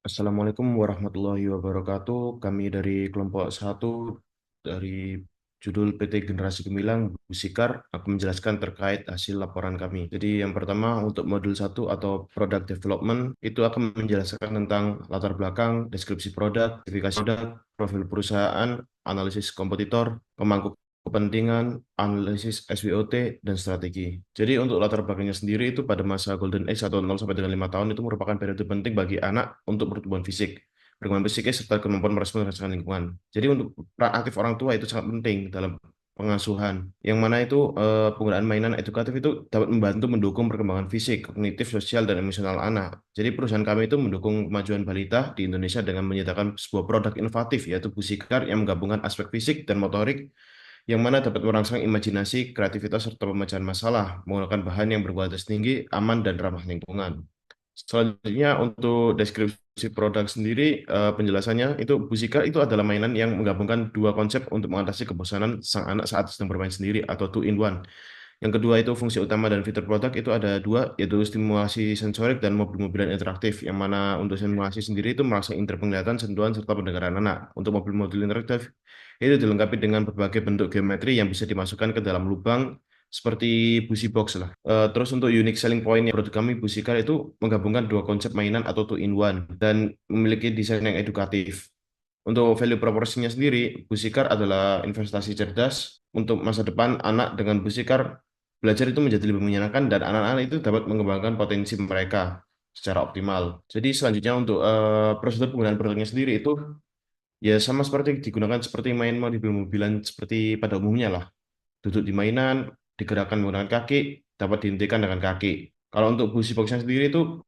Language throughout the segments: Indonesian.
Assalamualaikum warahmatullahi wabarakatuh. Kami dari kelompok satu dari judul PT Generasi Gemilang Busikar akan menjelaskan terkait hasil laporan kami. Jadi yang pertama untuk modul satu atau product development itu akan menjelaskan tentang latar belakang, deskripsi produk, spesifikasi produk, profil perusahaan, analisis kompetitor, pemangku kepentingan, analisis SWOT, dan strategi. Jadi untuk latar belakangnya sendiri itu pada masa Golden Age atau 0 sampai dengan 5 tahun itu merupakan periode penting bagi anak untuk pertumbuhan fisik, perkembangan fisiknya serta kemampuan merespons rasakan lingkungan. Jadi untuk peran aktif orang tua itu sangat penting dalam pengasuhan, yang mana itu penggunaan mainan edukatif itu dapat membantu mendukung perkembangan fisik, kognitif, sosial, dan emosional anak. Jadi perusahaan kami itu mendukung kemajuan balita di Indonesia dengan menyediakan sebuah produk inovatif yaitu Busikar yang menggabungkan aspek fisik dan motorik yang mana dapat merangsang imajinasi, kreativitas, serta pemecahan masalah menggunakan bahan yang berkualitas tinggi, aman, dan ramah lingkungan. Selanjutnya untuk deskripsi produk sendiri, penjelasannya itu Busika itu adalah mainan yang menggabungkan dua konsep untuk mengatasi kebosanan sang anak saat sedang bermain sendiri atau two in one. Yang kedua itu fungsi utama dan fitur produk itu ada dua, yaitu stimulasi sensorik dan mobil-mobilan interaktif, yang mana untuk stimulasi sendiri itu merangsang indera penglihatan, sentuhan, serta pendengaran anak. Untuk mobil-mobil interaktif, itu dilengkapi dengan berbagai bentuk geometri yang bisa dimasukkan ke dalam lubang, seperti Busi Box lah. Terus untuk unique selling point yang produk kami Busikar itu menggabungkan dua konsep mainan atau two in one dan memiliki desain yang edukatif. Untuk value proporsinya sendiri, Busikar adalah investasi cerdas untuk masa depan anak. Dengan Busikar, belajar itu menjadi lebih menyenangkan dan anak-anak itu dapat mengembangkan potensi mereka secara optimal. Jadi selanjutnya untuk prosedur penggunaan produknya sendiri itu ya sama seperti digunakan seperti main mobil-mobilan seperti pada umumnya lah. Duduk di mainan, digerakkan menggunakan kaki, dapat dihentikan dengan kaki. Kalau untuk busi boxnya sendiri itu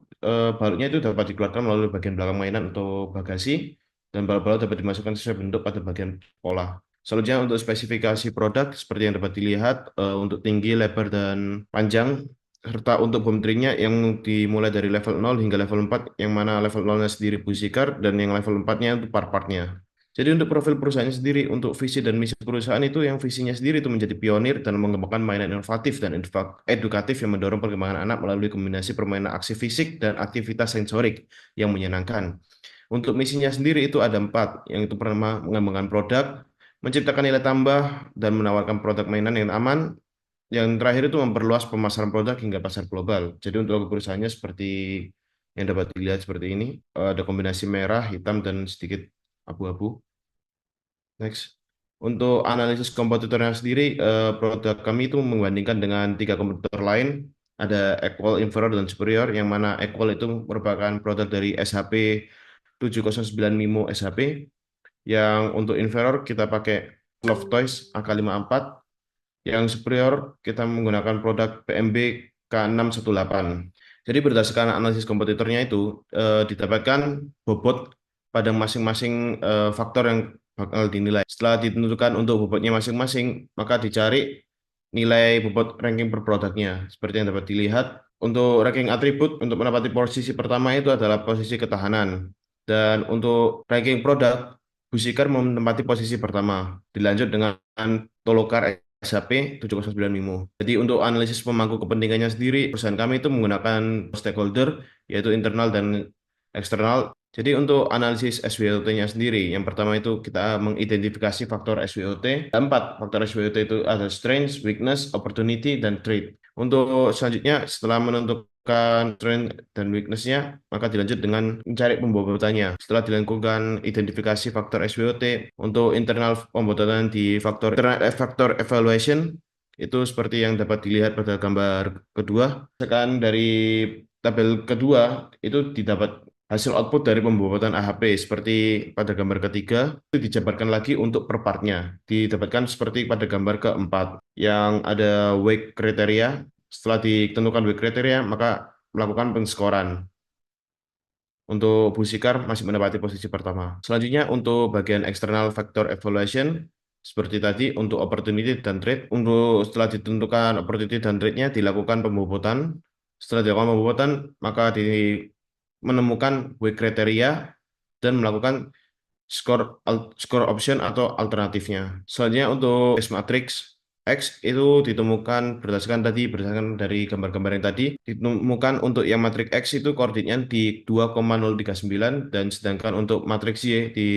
balutnya itu dapat dikeluarkan melalui bagian belakang mainan atau bagasi, dan balut-balut dapat dimasukkan sesuai bentuk pada bagian pola. Selanjutnya untuk spesifikasi produk seperti yang dapat dilihat, untuk tinggi, lebar, dan panjang, serta untuk bom tringnya yang dimulai dari level 0 hingga level 4, yang mana level 0-nya sendiri busikar dan yang level 4-nya itu part-partnya. Jadi untuk profil perusahaannya sendiri, untuk visi dan misi perusahaan itu yang visinya sendiri itu menjadi pionir dan mengembangkan mainan inovatif dan edukatif yang mendorong perkembangan anak melalui kombinasi permainan aksi fisik dan aktivitas sensorik yang menyenangkan. Untuk misinya sendiri itu ada empat, yang itu pertama mengembangkan produk, menciptakan nilai tambah, dan menawarkan produk mainan yang aman. Yang terakhir itu memperluas pemasaran produk hingga pasar global. Jadi untuk logo perusahaannya seperti yang dapat dilihat seperti ini, ada kombinasi merah, hitam, dan sedikit abu-abu. Next. Untuk analisis kompetitornya sendiri, produk kami itu membandingkan dengan tiga kompetitor lain. Ada equal, inferior, dan superior, yang mana equal itu merupakan produk dari SHP 709 Mimo SHP. Yang untuk inferior kita pakai Love Toys AK54. Yang superior kita menggunakan produk PMB K618. Jadi berdasarkan analisis kompetitornya itu didapatkan bobot pada masing-masing faktor yang bakal dinilai. Setelah ditentukan untuk bobotnya masing-masing, maka dicari nilai bobot ranking per produknya. Seperti yang dapat dilihat, untuk ranking atribut untuk menempati posisi pertama itu adalah posisi ketahanan. Dan untuk ranking produk, Busikar menempati posisi pertama. Dilanjut dengan Tolokar SHP 709 Mimo. Jadi untuk analisis pemangku kepentingannya sendiri, perusahaan kami itu menggunakan stakeholder, yaitu internal dan eksternal. Jadi untuk analisis SWOT-nya sendiri, yang pertama itu kita mengidentifikasi faktor SWOT. Ada empat faktor SWOT, itu ada strength, weakness, opportunity, dan threat. Untuk selanjutnya, setelah menentukan strength dan weakness-nya, maka dilanjut dengan mencari pembobotannya. Setelah dilakukan identifikasi faktor SWOT, untuk internal pembobotan di faktor evaluation, itu seperti yang dapat dilihat pada gambar kedua. Sekarang dari tabel kedua, itu didapat hasil output dari pembobotan AHP seperti pada gambar ketiga, itu dijabarkan lagi untuk per partnya. Didapatkan seperti pada gambar keempat, yang ada weight kriteria. Setelah ditentukan weight kriteria, maka melakukan pengskoran. Untuk Busikar masih menempati posisi pertama. Selanjutnya untuk bagian external factor evaluation, seperti tadi untuk opportunity dan trade. Untuk setelah ditentukan opportunity dan trade-nya dilakukan pembobotan. Setelah dilakukan pembobotan, maka menemukan weight kriteria dan melakukan skor option atau alternatifnya. Selanjutnya untuk S matrix, X itu ditemukan berdasarkan dari gambar-gambar yang tadi, ditemukan untuk yang matriks X itu koordinatnya di 2,039 dan sedangkan untuk matriks Y di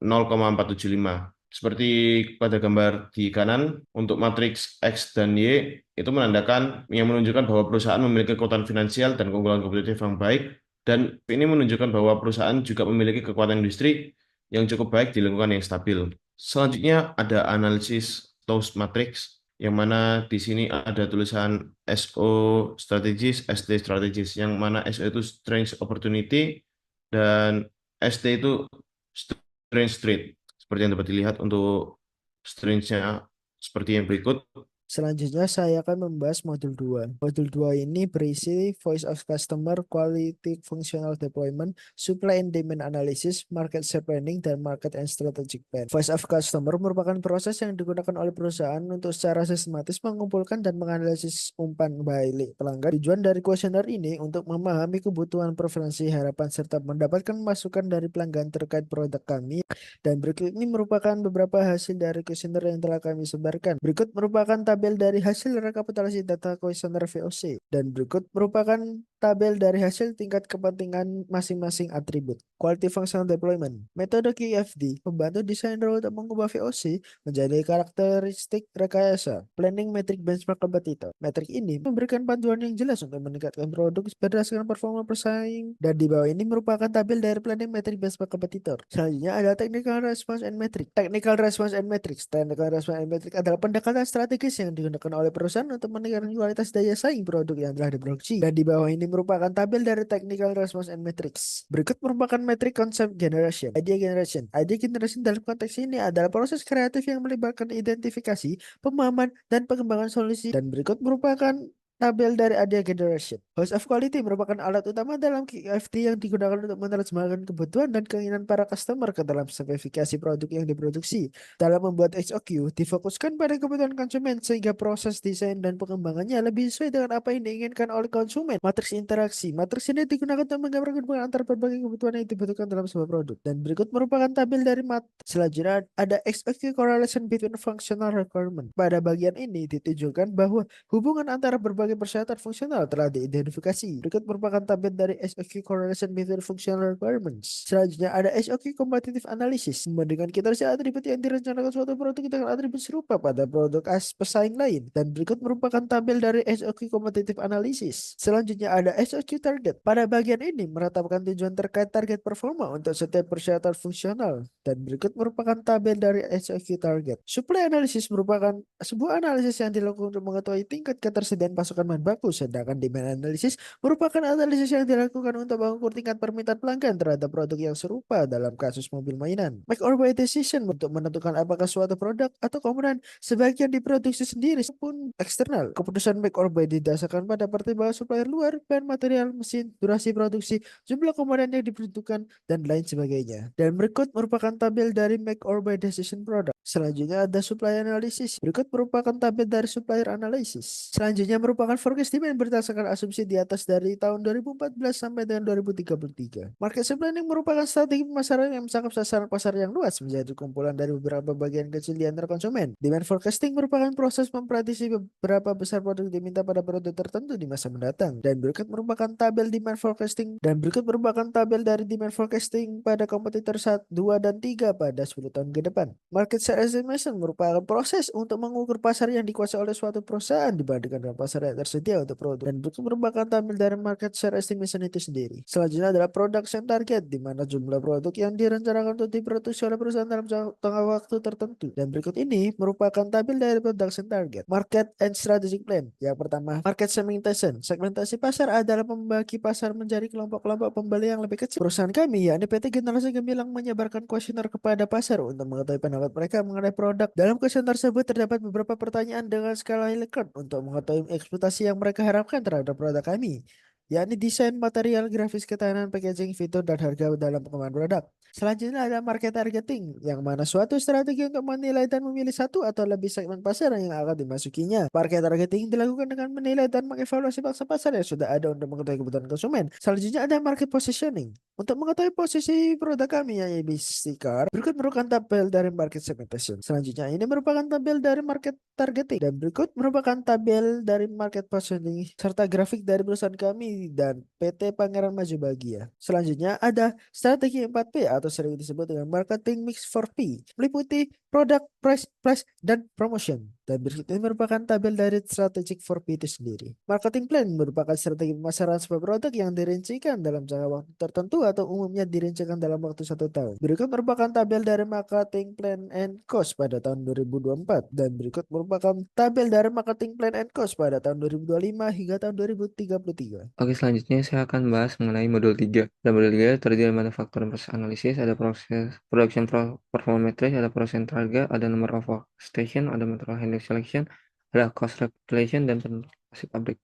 0,475. Seperti pada gambar di kanan, untuk matriks X dan Y itu menunjukkan bahwa perusahaan memiliki kekuatan finansial dan keunggulan kompetitif yang baik, dan ini menunjukkan bahwa perusahaan juga memiliki kekuatan industri yang cukup baik di lingkungan yang stabil. Selanjutnya ada analisis Toast Matrix, yang mana di sini ada tulisan SO strategis, ST strategis, yang mana SO itu Strange Opportunity dan ST itu Strange Trade. Seperti yang dapat dilihat untuk strange-nya seperti yang berikut. Selanjutnya saya akan membahas modul 2. Modul 2 ini berisi Voice of Customer, Quality Functional Deployment, Supply and Demand Analysis, Market Share Planning, dan Market and Strategic Plan. Voice of Customer merupakan proses yang digunakan oleh perusahaan untuk secara sistematis mengumpulkan dan menganalisis umpan balik pelanggan. Tujuan dari kuesioner ini untuk memahami kebutuhan, preferensi, harapan, serta mendapatkan masukan dari pelanggan terkait produk kami. Dan berikut ini merupakan beberapa hasil dari kuesioner yang telah kami sebarkan. Berikut merupakan tabel dari hasil rekapitulasi data kuesioner VOC. Dan berikut merupakan tabel dari hasil tingkat kepentingan masing-masing atribut. Quality Functional Deployment. Metode QFD membantu desainer untuk mengubah VOC menjadi karakteristik rekayasa. Planning Metric Benchmark Competitor. Metrik ini memberikan panduan yang jelas untuk meningkatkan produk berdasarkan performa pesaing. Dan di bawah ini merupakan tabel dari Planning Metric Benchmark Competitor. Selanjutnya ada Technical Response and Metric. Technical Response and Metrics. Technical Response and Metric adalah pendekatan strategis yang digunakan oleh perusahaan untuk meningkatkan kualitas daya saing produk yang telah diproduksi. Dan di bawah ini merupakan tabel dari Technical Response and Metrics. Berikut merupakan metrik Concept Generation. Idea Generation. Idea Generation dalam konteks ini adalah proses kreatif yang melibatkan identifikasi, pemahaman, dan pengembangan solusi. Dan berikut merupakan tabel dari Idea Generation. Host of Quality merupakan alat utama dalam QFD yang digunakan untuk menerjemahkan kebutuhan dan keinginan para customer ke dalam spesifikasi produk yang diproduksi. Dalam membuat HOQ, difokuskan pada kebutuhan konsumen sehingga proses desain dan pengembangannya lebih sesuai dengan apa yang diinginkan oleh konsumen. Matriks interaksi. Matriks ini digunakan untuk menggambarkan hubungan antar berbagai kebutuhan yang dibutuhkan dalam sebuah produk. Dan berikut merupakan tabel dari selanjutnya ada HOQ Correlation Between Functional Requirement. Pada bagian ini ditunjukkan bahwa hubungan antara berbagai persyaratan fungsional telah diidentifikasi. Berikut merupakan tabel dari SOQ Correlation Between Functional Requirements. Selanjutnya ada SOQ Competitive Analysis. Membandingkan kinerja atribut yang direncanakan suatu produk dengan atribut serupa pada produk pesaing lain. Dan berikut merupakan tabel dari SOQ Competitive Analysis. Selanjutnya ada SOQ Target. Pada bagian ini meratapkan tujuan terkait target performa untuk setiap persyaratan fungsional. Dan berikut merupakan tabel dari SOQ Target. Supply Analysis merupakan sebuah analisis yang dilakukan untuk mengetahui tingkat ketersediaan pasokan bahan baku, sedangkan Demand Analysis merupakan analisis yang dilakukan untuk mengukur tingkat permintaan pelanggan terhadap produk yang serupa dalam kasus mobil mainan. Make or buy decision untuk menentukan apakah suatu produk atau komponen sebagian diproduksi sendiri maupun eksternal. Keputusan make or buy didasarkan pada pertimbangan supplier luar, bahan material, mesin, durasi produksi, jumlah komponen yang dibutuhkan, dan lain sebagainya. Dan berikut merupakan tabel dari make or buy decision product. Selanjutnya ada supply analysis. Berikut merupakan tabel dari supplier analysis. Selanjutnya merupakan forecast demand berdasarkan asumsi di atas dari tahun 2014 sampai dengan 2033. Market share planning merupakan strategi pemasaran yang mencakup sasaran pasar yang luas menjadi kumpulan dari beberapa bagian kecil di antara konsumen. Demand forecasting merupakan proses memprediksi beberapa besar produk diminta pada produk tertentu di masa mendatang. Dan berikut merupakan tabel demand forecasting dari demand forecasting pada kompetitor 1, 2, dan 3 pada 10 tahun ke depan. Market share estimation merupakan proses untuk mengukur pasar yang dikuasai oleh suatu perusahaan dibandingkan dengan pasar yang tersedia untuk produk. Dan berikut merupakan tabel dari market share estimation itu sendiri. Selanjutnya adalah production target, di mana jumlah produk yang direncanakan untuk diproduksi oleh perusahaan dalam jangka waktu tertentu. Dan berikut ini merupakan tabel dari production target. Market and strategic plan. Yang pertama, market segmentation. Segmentasi pasar adalah membagi pasar menjadi kelompok-kelompok pembeli yang lebih kecil. Perusahaan kami, yakni PT Generasi Gemilang, menyebarkan kuesioner kepada pasar untuk mengetahui pendapat mereka mengenai produk. Dalam kuesioner tersebut terdapat beberapa pertanyaan dengan skala Likert untuk mengetahui ekspektasi yang mereka harapkan terhadap produk kami, yakni desain, material, grafis, ketahanan, packaging, fitur, dan harga dalam pengembangan produk. Selanjutnya ada market targeting, yang mana suatu strategi untuk menilai dan memilih satu atau lebih segmen pasar yang akan dimasukinya. Market targeting dilakukan dengan menilai dan mengevaluasi pangsa pasar yang sudah ada untuk mengetahui kebutuhan konsumen. Selanjutnya ada market positioning. Untuk mengetahui posisi produk kami yang ABC Card, berikut merupakan tabel dari market segmentation. Selanjutnya ini merupakan tabel dari market targeting dan berikut merupakan tabel dari market positioning serta grafik dari perusahaan kami dan PT Pangeran Maju Bahagia. Selanjutnya ada strategi 4P atau sering disebut dengan marketing mix 4P, meliputi produk, price, place, dan promotion. Dan berikut ini merupakan tabel dari strategic 4P itu sendiri. Marketing plan merupakan strategi pemasaran sebuah produk yang dirincikan dalam jangka waktu tertentu atau umumnya dirincikan dalam waktu 1 tahun. Berikut merupakan tabel dari marketing plan and cost pada tahun 2024 dan berikut merupakan tabel dari marketing plan and cost pada tahun 2025 hingga tahun 2033. Oke, selanjutnya saya akan bahas mengenai modul 3. Dalam modul 3 terdiri dari manufaktur proses analisis, ada proses production performance matrix, ada proses target, ada number of station, ada material handling selection, ada cost calculation, dan penelusuran pabrik.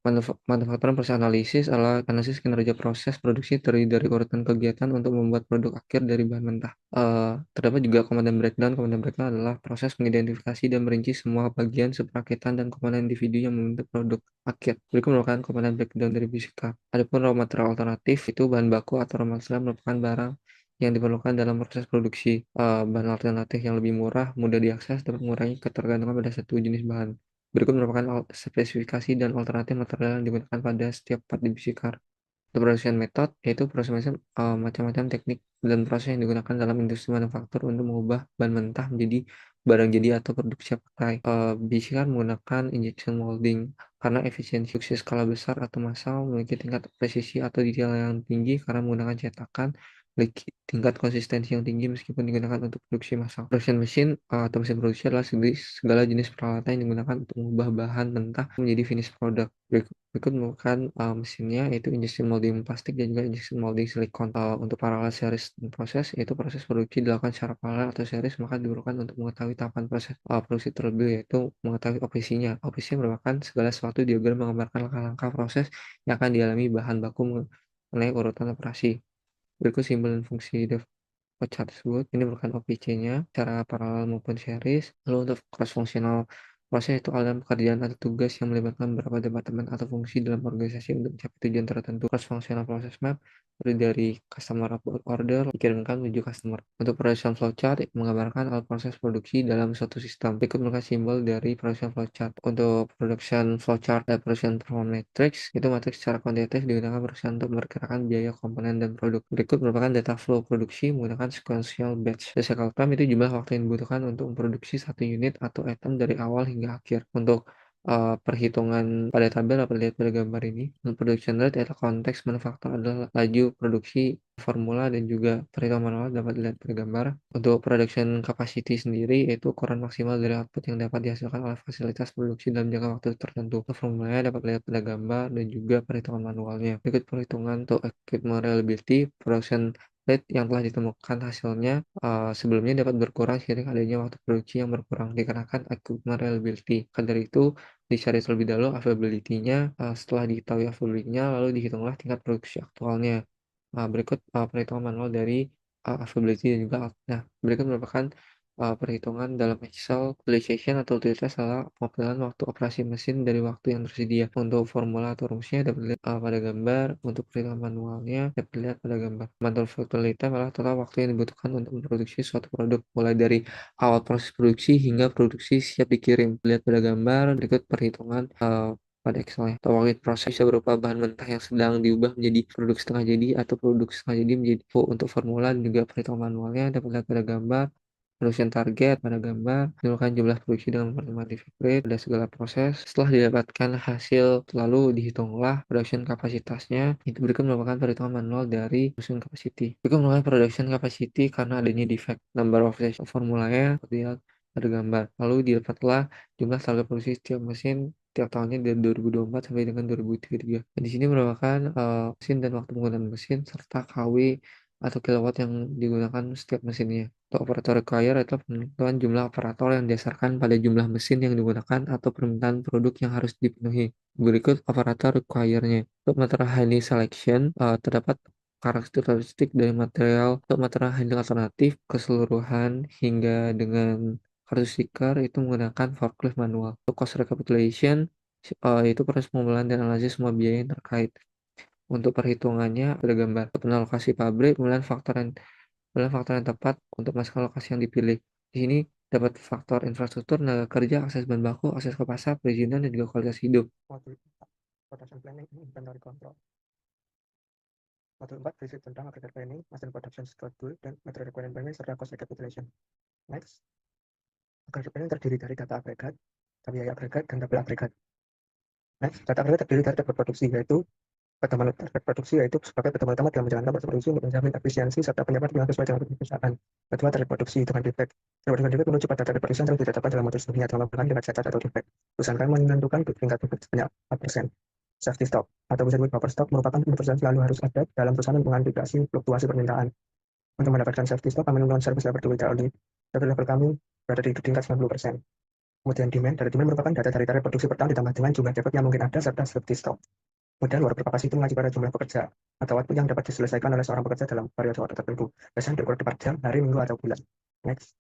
Manufaktur proses analisis adalah analisis kinerja proses produksi terdiri dari urutan kegiatan untuk membuat produk akhir dari bahan mentah. Terdapat juga komponen breakdown. Komponen breakdown adalah proses mengidentifikasi dan merinci semua bagian, subpaketan, dan komponen individu yang membentuk produk akhir. Berikut merupakan komponen breakdown dari fisika. Adapun raw material alternatif itu bahan baku atau raw material merupakan barang yang diperlukan dalam proses produksi. Bahan alternatif yang lebih murah, mudah diakses, dapat mengurangi ketergantungan pada satu jenis bahan. Berikut merupakan spesifikasi dan alternatif material yang digunakan pada setiap part di Bisikar. Production method yaitu proses macam-macam teknik dan proses yang digunakan dalam industri manufaktur untuk mengubah bahan mentah menjadi barang jadi atau produk siap pakai. Bisikar menggunakan injection molding karena efisiensi produksi skala besar atau massal, memiliki tingkat presisi atau detail yang tinggi karena menggunakan cetakan, memiliki tingkat konsistensi yang tinggi meskipun digunakan untuk produksi massal. Production machine atau mesin produksi adalah segala jenis peralatan yang digunakan untuk mengubah bahan mentah menjadi finished product. Berikut merupakan mesinnya, yaitu injection molding plastik dan juga injection molding silikon. Untuk parallel series proses, yaitu proses produksi dilakukan secara paralel atau series, maka diperlukan untuk mengetahui tahapan proses produksi terlebih, yaitu mengetahui operasinya. Operasi merupakan segala sesuatu diagram menggambarkan langkah-langkah proses yang akan dialami bahan baku mengenai urutan operasi. Berikut simbol dan fungsi flowchart tersebut. Ini merupakan OPC-nya secara paralel maupun series. Lalu untuk cross functional proses itu adalah pekerjaan atau tugas yang melibatkan beberapa departemen atau fungsi dalam organisasi untuk mencapai tujuan tertentu. Cross functional process map dari customer order dikirimkan menuju customer. Untuk production flowchart menggambarkan alat proses produksi dalam suatu sistem. Berikut merupakan simbol dari production flowchart. Untuk production flowchart dan production performance matrix, itu matriks secara kuantitatif digunakan perusahaan untuk memperkirakan biaya komponen dan produk. Berikut merupakan data flow produksi menggunakan sequential batch. The cycle time itu jumlah waktu yang dibutuhkan untuk memproduksi satu unit atau item dari awal hingga akhir. Untuk perhitungan pada tabel dapat dilihat pada gambar ini. Production rate atau konteks manufaktur adalah laju produksi, formula, dan juga perhitungan manual dapat dilihat pada gambar. Untuk production capacity sendiri yaitu ukuran maksimal dari output yang dapat dihasilkan oleh fasilitas produksi dalam jangka waktu tertentu. Untuk formulanya dapat dilihat pada gambar dan juga perhitungan manualnya. Berikut perhitungan untuk equipment reliability, production rate yang telah ditemukan hasilnya sebelumnya dapat berkurang seiring adanya waktu produksi yang berkurang dikarenakan equipment reliability. Maka dari itu dicari terlebih dahulu availability-nya, setelah diketahui availability-nya lalu dihitunglah tingkat produksi aktualnya. Berikut perhitungan manual dari availability dan juga nah, berikut merupakan perhitungan dalam Excel. Utilization atau utilitas adalah pengambilan waktu operasi mesin dari waktu yang tersedia. Untuk formula atau rumusnya dapat dilihat pada gambar. Untuk perhitungan manualnya dapat dilihat pada gambar. Manufacturing time adalah total waktu yang dibutuhkan untuk memproduksi suatu produk, mulai dari awal proses produksi hingga produksi siap dikirim. Lihat pada gambar. Berikut perhitungan pada Excel-nya. Work proses bisa berupa bahan mentah yang sedang diubah menjadi produk setengah jadi atau produk setengah jadi menjadi untuk formula dan juga perhitungan manualnya dapat dilihat pada gambar. Production target pada gambar, menentukan jumlah produksi dengan mempertimbangkan defect rate pada segala proses. Setelah didapatkan hasil, lalu dihitunglah production kapasitasnya. Itu berikut merupakan perhitungan manual dari production capacity. Berikut merupakan production capacity karena adanya defect. Number of station formulanya dilihat pada gambar. Lalu didapatlah jumlah target produksi setiap mesin tiap tahunnya dari 2024 sampai dengan 2033. Dan di sini merupakan mesin dan waktu penggunaan mesin serta KW atau kilowatt yang digunakan setiap mesinnya. Untuk operator require adalah penentuan jumlah operator yang didasarkan pada jumlah mesin yang digunakan atau permintaan produk yang harus dipenuhi. Berikut operator require-nya. Untuk material handling selection terdapat karakteristik dari material untuk material handling alternatif keseluruhan hingga dengan kartu stiker itu menggunakan forklift manual. Untuk cost recapitulation itu proses pengumpulan dan analisis semua biaya yang terkait. Untuk perhitungannya ada gambar penalokasi pabrik, pemilihan faktor yang tepat untuk masuk lokasi yang dipilih. Di sini dapat faktor infrastruktur, tenaga kerja, akses bahan baku, akses ke pasar, perizinan, dan juga kualitas hidup. Modul 4, production planning and inventory control. Modul 4 berisi tentang agregat planning, master production schedule, dan material requirement planning, serta cost recapitulation. Next, agregat planning terdiri dari data agregat, biaya agregat, dan tabel agregat. Next, data agregat terdiri dari tabel produksi, yaitu pertemuan target produksi, yaitu sebagai pertemuan utama dalam menjalankan proses produksi untuk menjamin efisiensi serta penyampaian yang sesuai dengan perusahaan. Kedua, target produksi dengan defect. Target defect menuju pada target produksi yang ditetapkan dalam modul sebelumnya dalam melakukan dengan cacat atau defect. Perusahaan kami menentukan tingkat defect sebanyak 4%. Safety stock atau bisa disebut buffer stock merupakan perusahaan selalu harus ada dalam perusahaan untuk mengantisipasi fluktuasi permintaan. Untuk mendapatkan safety stock, kami menggunakan service level 2 without service level kami berada di tingkat 90%. Kemudian demand merupakan data dari target produksi per tahun ditambah dengan jumlah defect yang mungkin ada serta safety stock. Kemudian worker capacity itu mengacu pada jumlah pekerja atau output yang dapat diselesaikan oleh seorang pekerja dalam periode waktu tertentu, biasanya diukur per jam, hari, minggu, atau bulan. Next.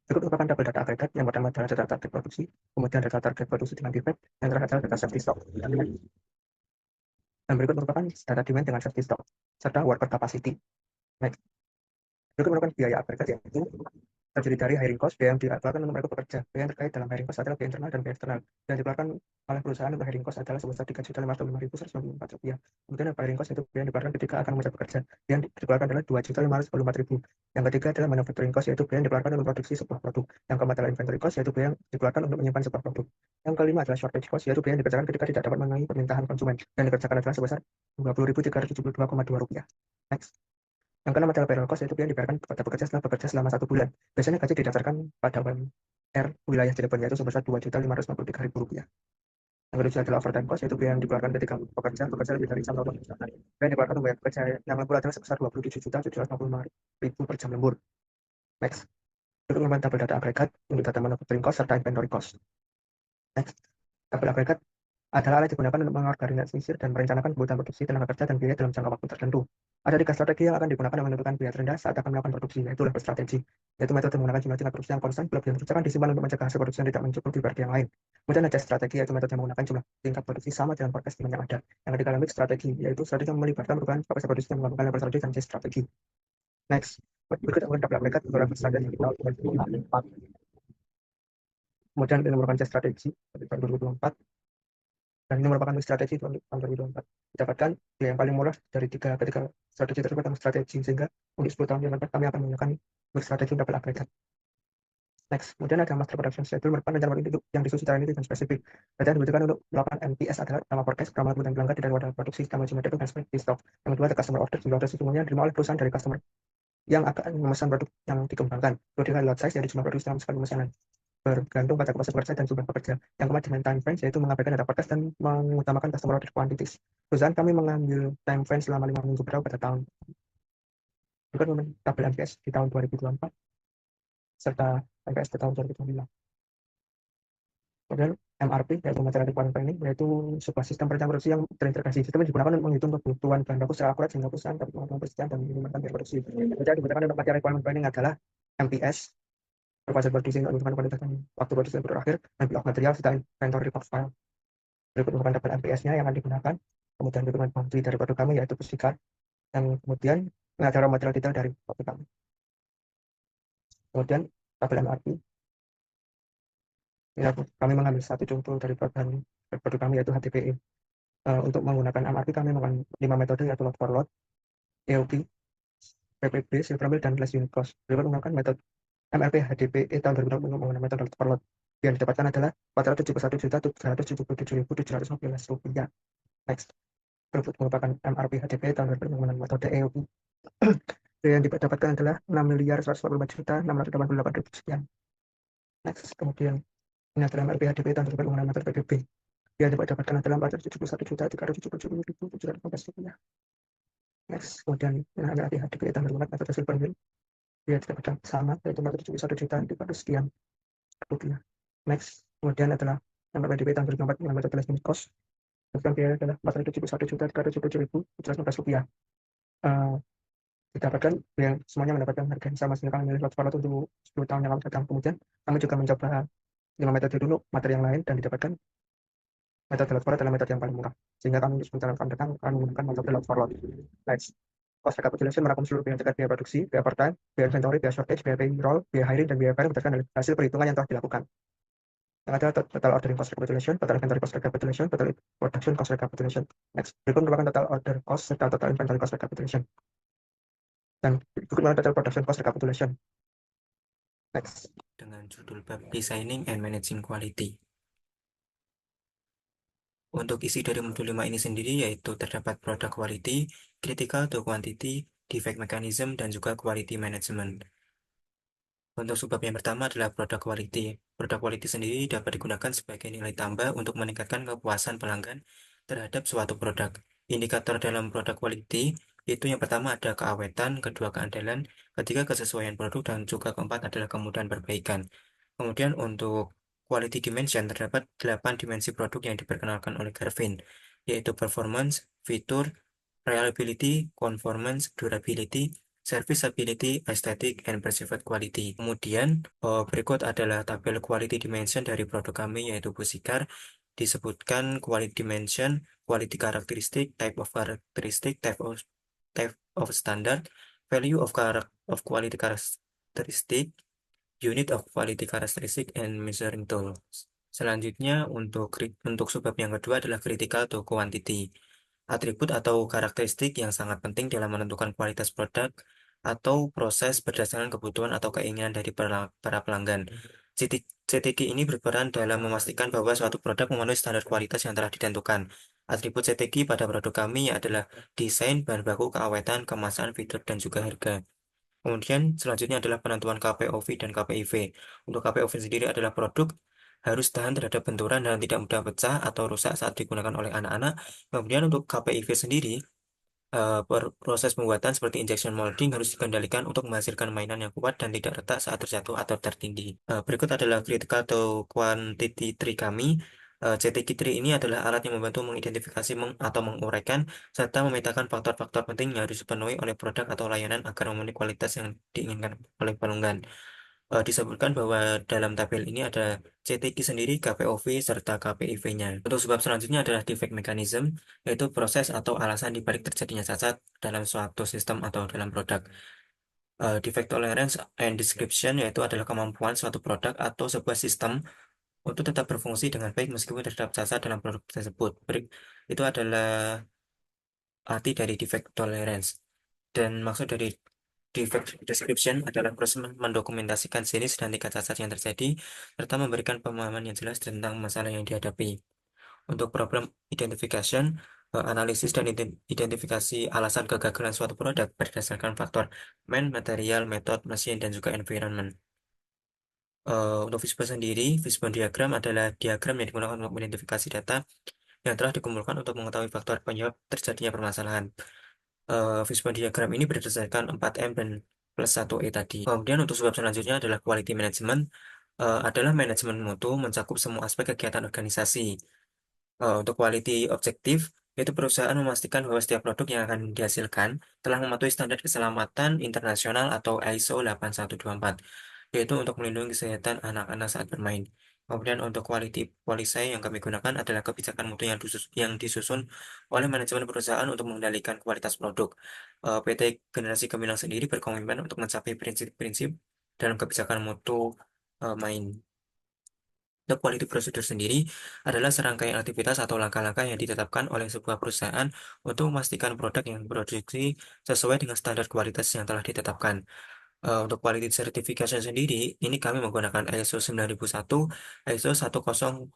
Berikut merupakan tabel data agregat. Yang pertama adalah data target produksi, kemudian data target produksi dengan defect, yang terakhir adalah data safety stock. Dan berikut merupakan data demand dengan safety stock, serta worker capacity. Next. Berikut merupakan biaya agregat, yaitu terdiri dari hiring cost, biaya yang dikeluarkan untuk mereka bekerja. Biaya yang terkait dalam hiring cost adalah biaya internal dan biaya eksternal. Yang dikeluarkan oleh perusahaan untuk hiring cost adalah sebesar Rp3.505.194. Kemudian hiring cost itu biaya yang dikeluarkan ketika akan memulai bekerja. Yang dikeluarkan adalah Rp2.514.000. Yang ketiga adalah manufacturing cost, yaitu biaya yang dikeluarkan untuk produksi sebuah produk. Yang keempat adalah inventory cost, yaitu biaya yang dikeluarkan untuk menyimpan sebuah produk. Yang kelima adalah shortage cost, yaitu biaya yang dikerjakan ketika tidak dapat memenuhi permintaan konsumen. Yang dikerjakan adalah sebesar Rp20.372,2. Next. Yang keenam adalah payroll cost, yaitu biaya yang dibayarkan kepada pekerja setelah bekerja selama 1 bulan. Biasanya gaji didaftarkan pada UMR wilayah Cirebon, yaitu sebesar Rp2.553.000. Yang kedua adalah overtime cost, yaitu biaya yang dikeluarkan ketika bekerja lebih dari jam lembur. Biaya yang dikeluarkan untuk pekerja yang lembur adalah sebesar Rp27.755.000 per jam lembur. Next. Berikut merupakan tabel data agregat untuk data manufacturing cost serta inventory cost. Next. Tabel agregat adalah alat digunakan untuk mengorganisir dan merencanakan kebutuhan produksi, tenaga kerja, dan biaya dalam jangka waktu tertentu. Ada 3 strategi yang akan digunakan untuk menentukan biaya terendah saat akan melakukan produksi, yaitu level strategi, yaitu metode menggunakan jumlah tingkat produksi yang konstan, kelebihan produksi akan disimpan untuk mencegah hasil produksi yang tidak mencukupi bagi yang lain. Kemudian ada strategi, yaitu metode menggunakan jumlah tingkat produksi sama dengan forecast demand yang ada. Yang ketiga adalah strategi, yaitu strategi yang melibatkan perubahan kapasitas produksi yang melakukan level strategi dan strategi. Next, berikut adalah tabel agregat untuk level strategi di tahun 2024. Kemudian ini merupakan strategi di tahun 2024. Dan ini merupakan strategi tahun 2024. Didapatkan biaya yang paling murah dari ketiga strategi tersebut adalah strategi, sehingga untuk 10 tahun yang akan kami akan menggunakan strategi double agregat. Next, kemudian ada master production schedule, merupakan rencana waktu yang disusun secara ini dan spesifik. Data yang dibutuhkan untuk melakukan MPS adalah nama forecast, peramalan kebutuhan pelanggan, dan wadah produksi, sistem manajemen dan safety stock. Yang kedua ada customer order, jumlah order sesungguhnya diterima oleh perusahaan dari customer yang akan memesan produk yang dikembangkan. Kedua lot size, dari jumlah produksi dalam sekali pemesanan, bergantung pada kapasitas pekerja dan jumlah pekerja. Yang keempat dengan time frame, yaitu mengabaikan data forecast dan mengutamakan customer order quantities. Perusahaan kami mengambil time frame selama 5 minggu berapa pada tahun. Berikut tabel MPS di tahun 2024 serta MPS di tahun 2025. Kemudian MRP, yaitu Material Requirement Planning, yaitu sebuah sistem perencanaan produksi yang terintegrasi. Sistem yang digunakan untuk menghitung kebutuhan bahan baku secara akurat sehingga perusahaan dapat melakukan persediaan dan mengembangkan biaya produksi. Yang digunakan untuk Material Requirement Planning adalah MPS, berbasis produksi untuk menentukan kualitas dan waktu produksi yang berakhir, dan bill of material serta inventory report file. Berikut merupakan tabel MPS-nya yang akan digunakan. Kemudian berikut bukti dari produk kami, yaitu pusikat, dan kemudian ada raw material detail dari produk kami. Kemudian tabel MRP. Ya, kami mengambil satu contoh dari produk kami, yaitu HDPE. Untuk menggunakan MRP kami menggunakan 5 metode, yaitu load for load, EOP, PPB, silver mill, dan less unit cost. Berikut menggunakan metode MRP HDPE tahun 2020 menggunakan metode load for load. Yang didapatkan adalah Rp471.715.015. Next. Berikut merupakan MRP HDPE tahun 2020 menggunakan metode EOP. Yang didapatkan adalah 6.145.688.000 sekian. Next. Kemudian ini adalah MRP HDPE tahun 2020 menggunakan metode PPB. Yang didapatkan adalah Rp471.377.315. Next. Kemudian MRP HDPE tahun 2020 metode silver mill. Yang didapatkan sama, yaitu Rp471.300 sekian rupiah. Next, kemudian adalah MRP HDPE tahun 2004 dengan metode less unit cost. Dapatkan biaya adalah Rp471.377.715 rupiah. eh, didapatkan biar semuanya mendapatkan harga yang sama sehingga kami memilih lot for lot untuk 10 tahun yang akan datang. Kemudian kami juga mencoba 5 metode dulu materi yang lain dan didapatkan metode lot for lot adalah metode yang paling murah. Sehingga kami untuk 10 tahun akan datang kami menggunakan metode lot for lot. Next. Cost recapitulation merangkum seluruh biaya terkait biaya produksi, biaya overtime, biaya inventory, biaya shortage, biaya payroll, biaya hiring, dan biaya barang berdasarkan dari hasil perhitungan yang telah dilakukan. Yang ada total ordering cost recapitulation, total inventory cost recapitulation, total production cost recapitulation. Next. Berikut merupakan total order cost serta total inventory cost recapitulation. Dan berikut merupakan total production cost recapitulation. Next. Dengan judul bab Designing and Managing Quality. Untuk isi dari modul 5 ini sendiri yaitu terdapat product quality, critical to quantity, defect mechanism, dan juga quality management. Untuk subbab yang pertama adalah product quality. Product quality sendiri dapat digunakan sebagai nilai tambah untuk meningkatkan kepuasan pelanggan terhadap suatu produk. Indikator dalam product quality itu yang pertama ada keawetan, kedua keandalan, ketiga kesesuaian produk, dan juga keempat adalah kemudahan perbaikan. Kemudian untuk quality dimension terdapat 8 dimensi produk yang diperkenalkan oleh Garvin, yaitu performance, fitur, reliability, conformance, durability, serviceability, aesthetic, and perceived quality. Kemudian berikut adalah tabel quality dimension dari produk kami yaitu Busikar. Disebutkan quality dimension, quality characteristic, type of characteristic, type of standard, value of quality characteristic, unit of quality characteristic, and measuring tool. Selanjutnya untuk subbab yang kedua adalah critical to quantity. Atribut atau karakteristik yang sangat penting dalam menentukan kualitas produk atau proses berdasarkan kebutuhan atau keinginan dari para pelanggan. CTQ ini berperan dalam memastikan bahwa suatu produk memenuhi standar kualitas yang telah ditentukan. Atribut CTQ pada produk kami adalah desain, bahan baku, keawetan, kemasan, fitur, dan juga harga. Kemudian selanjutnya adalah penentuan KPOV dan KPIV. Untuk KPOV sendiri adalah produk harus tahan terhadap benturan dan tidak mudah pecah atau rusak saat digunakan oleh anak-anak. Kemudian untuk KPIV sendiri, proses pembuatan seperti injection molding harus dikendalikan untuk menghasilkan mainan yang kuat dan tidak retak saat terjatuh atau tertindih. Berikut adalah critical atau quantity tree kami. CTQ tree ini adalah alat yang membantu mengidentifikasi atau menguraikan serta memetakan faktor-faktor penting yang harus dipenuhi oleh produk atau layanan agar memenuhi kualitas yang diinginkan oleh pelanggan. Disebutkan bahwa dalam tabel ini ada CTQ sendiri, KPOV, serta KPIV-nya. Untuk sebab selanjutnya adalah defect mechanism, yaitu proses atau alasan dibalik terjadinya cacat dalam suatu sistem atau dalam produk. Defect tolerance and description, yaitu adalah kemampuan suatu produk atau sebuah sistem untuk tetap berfungsi dengan baik meskipun terdapat cacat dalam produk tersebut. Itu adalah arti dari defect tolerance. Dan maksud dari defect description adalah proses mendokumentasikan jenis dan tingkat cacat yang terjadi, serta memberikan pemahaman yang jelas tentang masalah yang dihadapi. Untuk problem identification, analisis dan identifikasi alasan kegagalan suatu produk berdasarkan faktor material, method, mesin, dan juga environment. Untuk fishbone sendiri, fishbone diagram adalah diagram yang digunakan untuk mengidentifikasi data yang telah dikumpulkan untuk mengetahui faktor penyebab terjadinya permasalahan. Fishbone diagram ini berdasarkan 4M dan plus 1E tadi. Kemudian untuk sebab selanjutnya adalah quality management, adalah manajemen mutu mencakup semua aspek kegiatan organisasi. Untuk quality objektif, yaitu perusahaan memastikan bahwa setiap produk yang akan dihasilkan telah mematuhi standar keselamatan internasional atau ISO 8124, yaitu untuk melindungi kesehatan anak-anak saat bermain. Kemudian untuk quality policy yang kami gunakan adalah kebijakan mutu yang disusun oleh manajemen perusahaan untuk mengendalikan kualitas produk. PT Generasi Gemilang sendiri berkomitmen untuk mencapai prinsip-prinsip dalam kebijakan mutu main. The quality procedure sendiri adalah serangkaian aktivitas atau langkah-langkah yang ditetapkan oleh sebuah perusahaan untuk memastikan produk yang diproduksi sesuai dengan standar kualitas yang telah ditetapkan. Untuk quality certification sendiri, ini kami menggunakan ISO 9001, ISO 10002,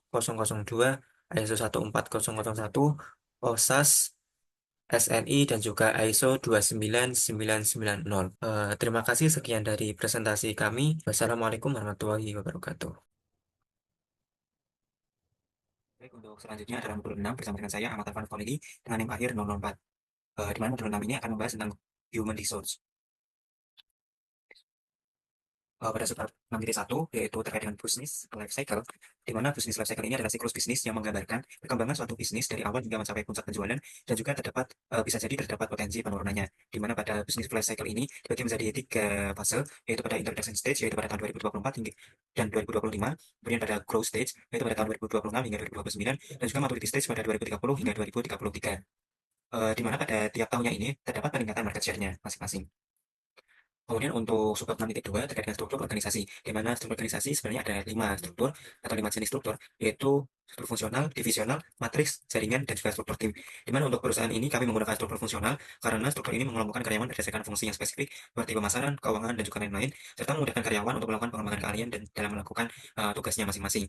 ISO 14001, OSAS, SNI, dan juga ISO 29990. Terima kasih, sekian dari presentasi kami. Wassalamualaikum warahmatullahi wabarakatuh. Baik, untuk selanjutnya adalah modul 6 bersama dengan saya Ahmad Arfan Kholidi dengan NIM akhir 004. Di mana modul 6 ini akan membahas tentang human resource. pada subbab 6.1 yaitu terkait dengan business life cycle, di mana business life cycle ini adalah siklus bisnis yang menggambarkan perkembangan suatu bisnis dari awal hingga mencapai puncak penjualan dan juga bisa jadi terdapat potensi penurunannya. Di mana pada business life cycle ini dibagi menjadi 3 fase, yaitu pada introduction stage yaitu pada tahun 2024 hingga dan 2025, kemudian pada growth stage yaitu pada tahun 2026 hingga 2029, dan juga maturity stage pada 2030 hingga 2033. Di mana pada tiap tahunnya ini terdapat peningkatan market share-nya masing-masing. Kemudian untuk subbab 6.2 terkait dengan struktur organisasi, di mana struktur organisasi sebenarnya ada 5 struktur atau 5 jenis struktur, yaitu struktur fungsional, divisional, matriks, jaringan, dan juga struktur tim. Di mana untuk perusahaan ini kami menggunakan struktur fungsional karena struktur ini mengelompokkan karyawan berdasarkan fungsi yang spesifik seperti pemasaran, keuangan, dan juga lain-lain, serta memudahkan karyawan untuk melakukan pengembangan keahlian dan dalam melakukan tugasnya masing-masing.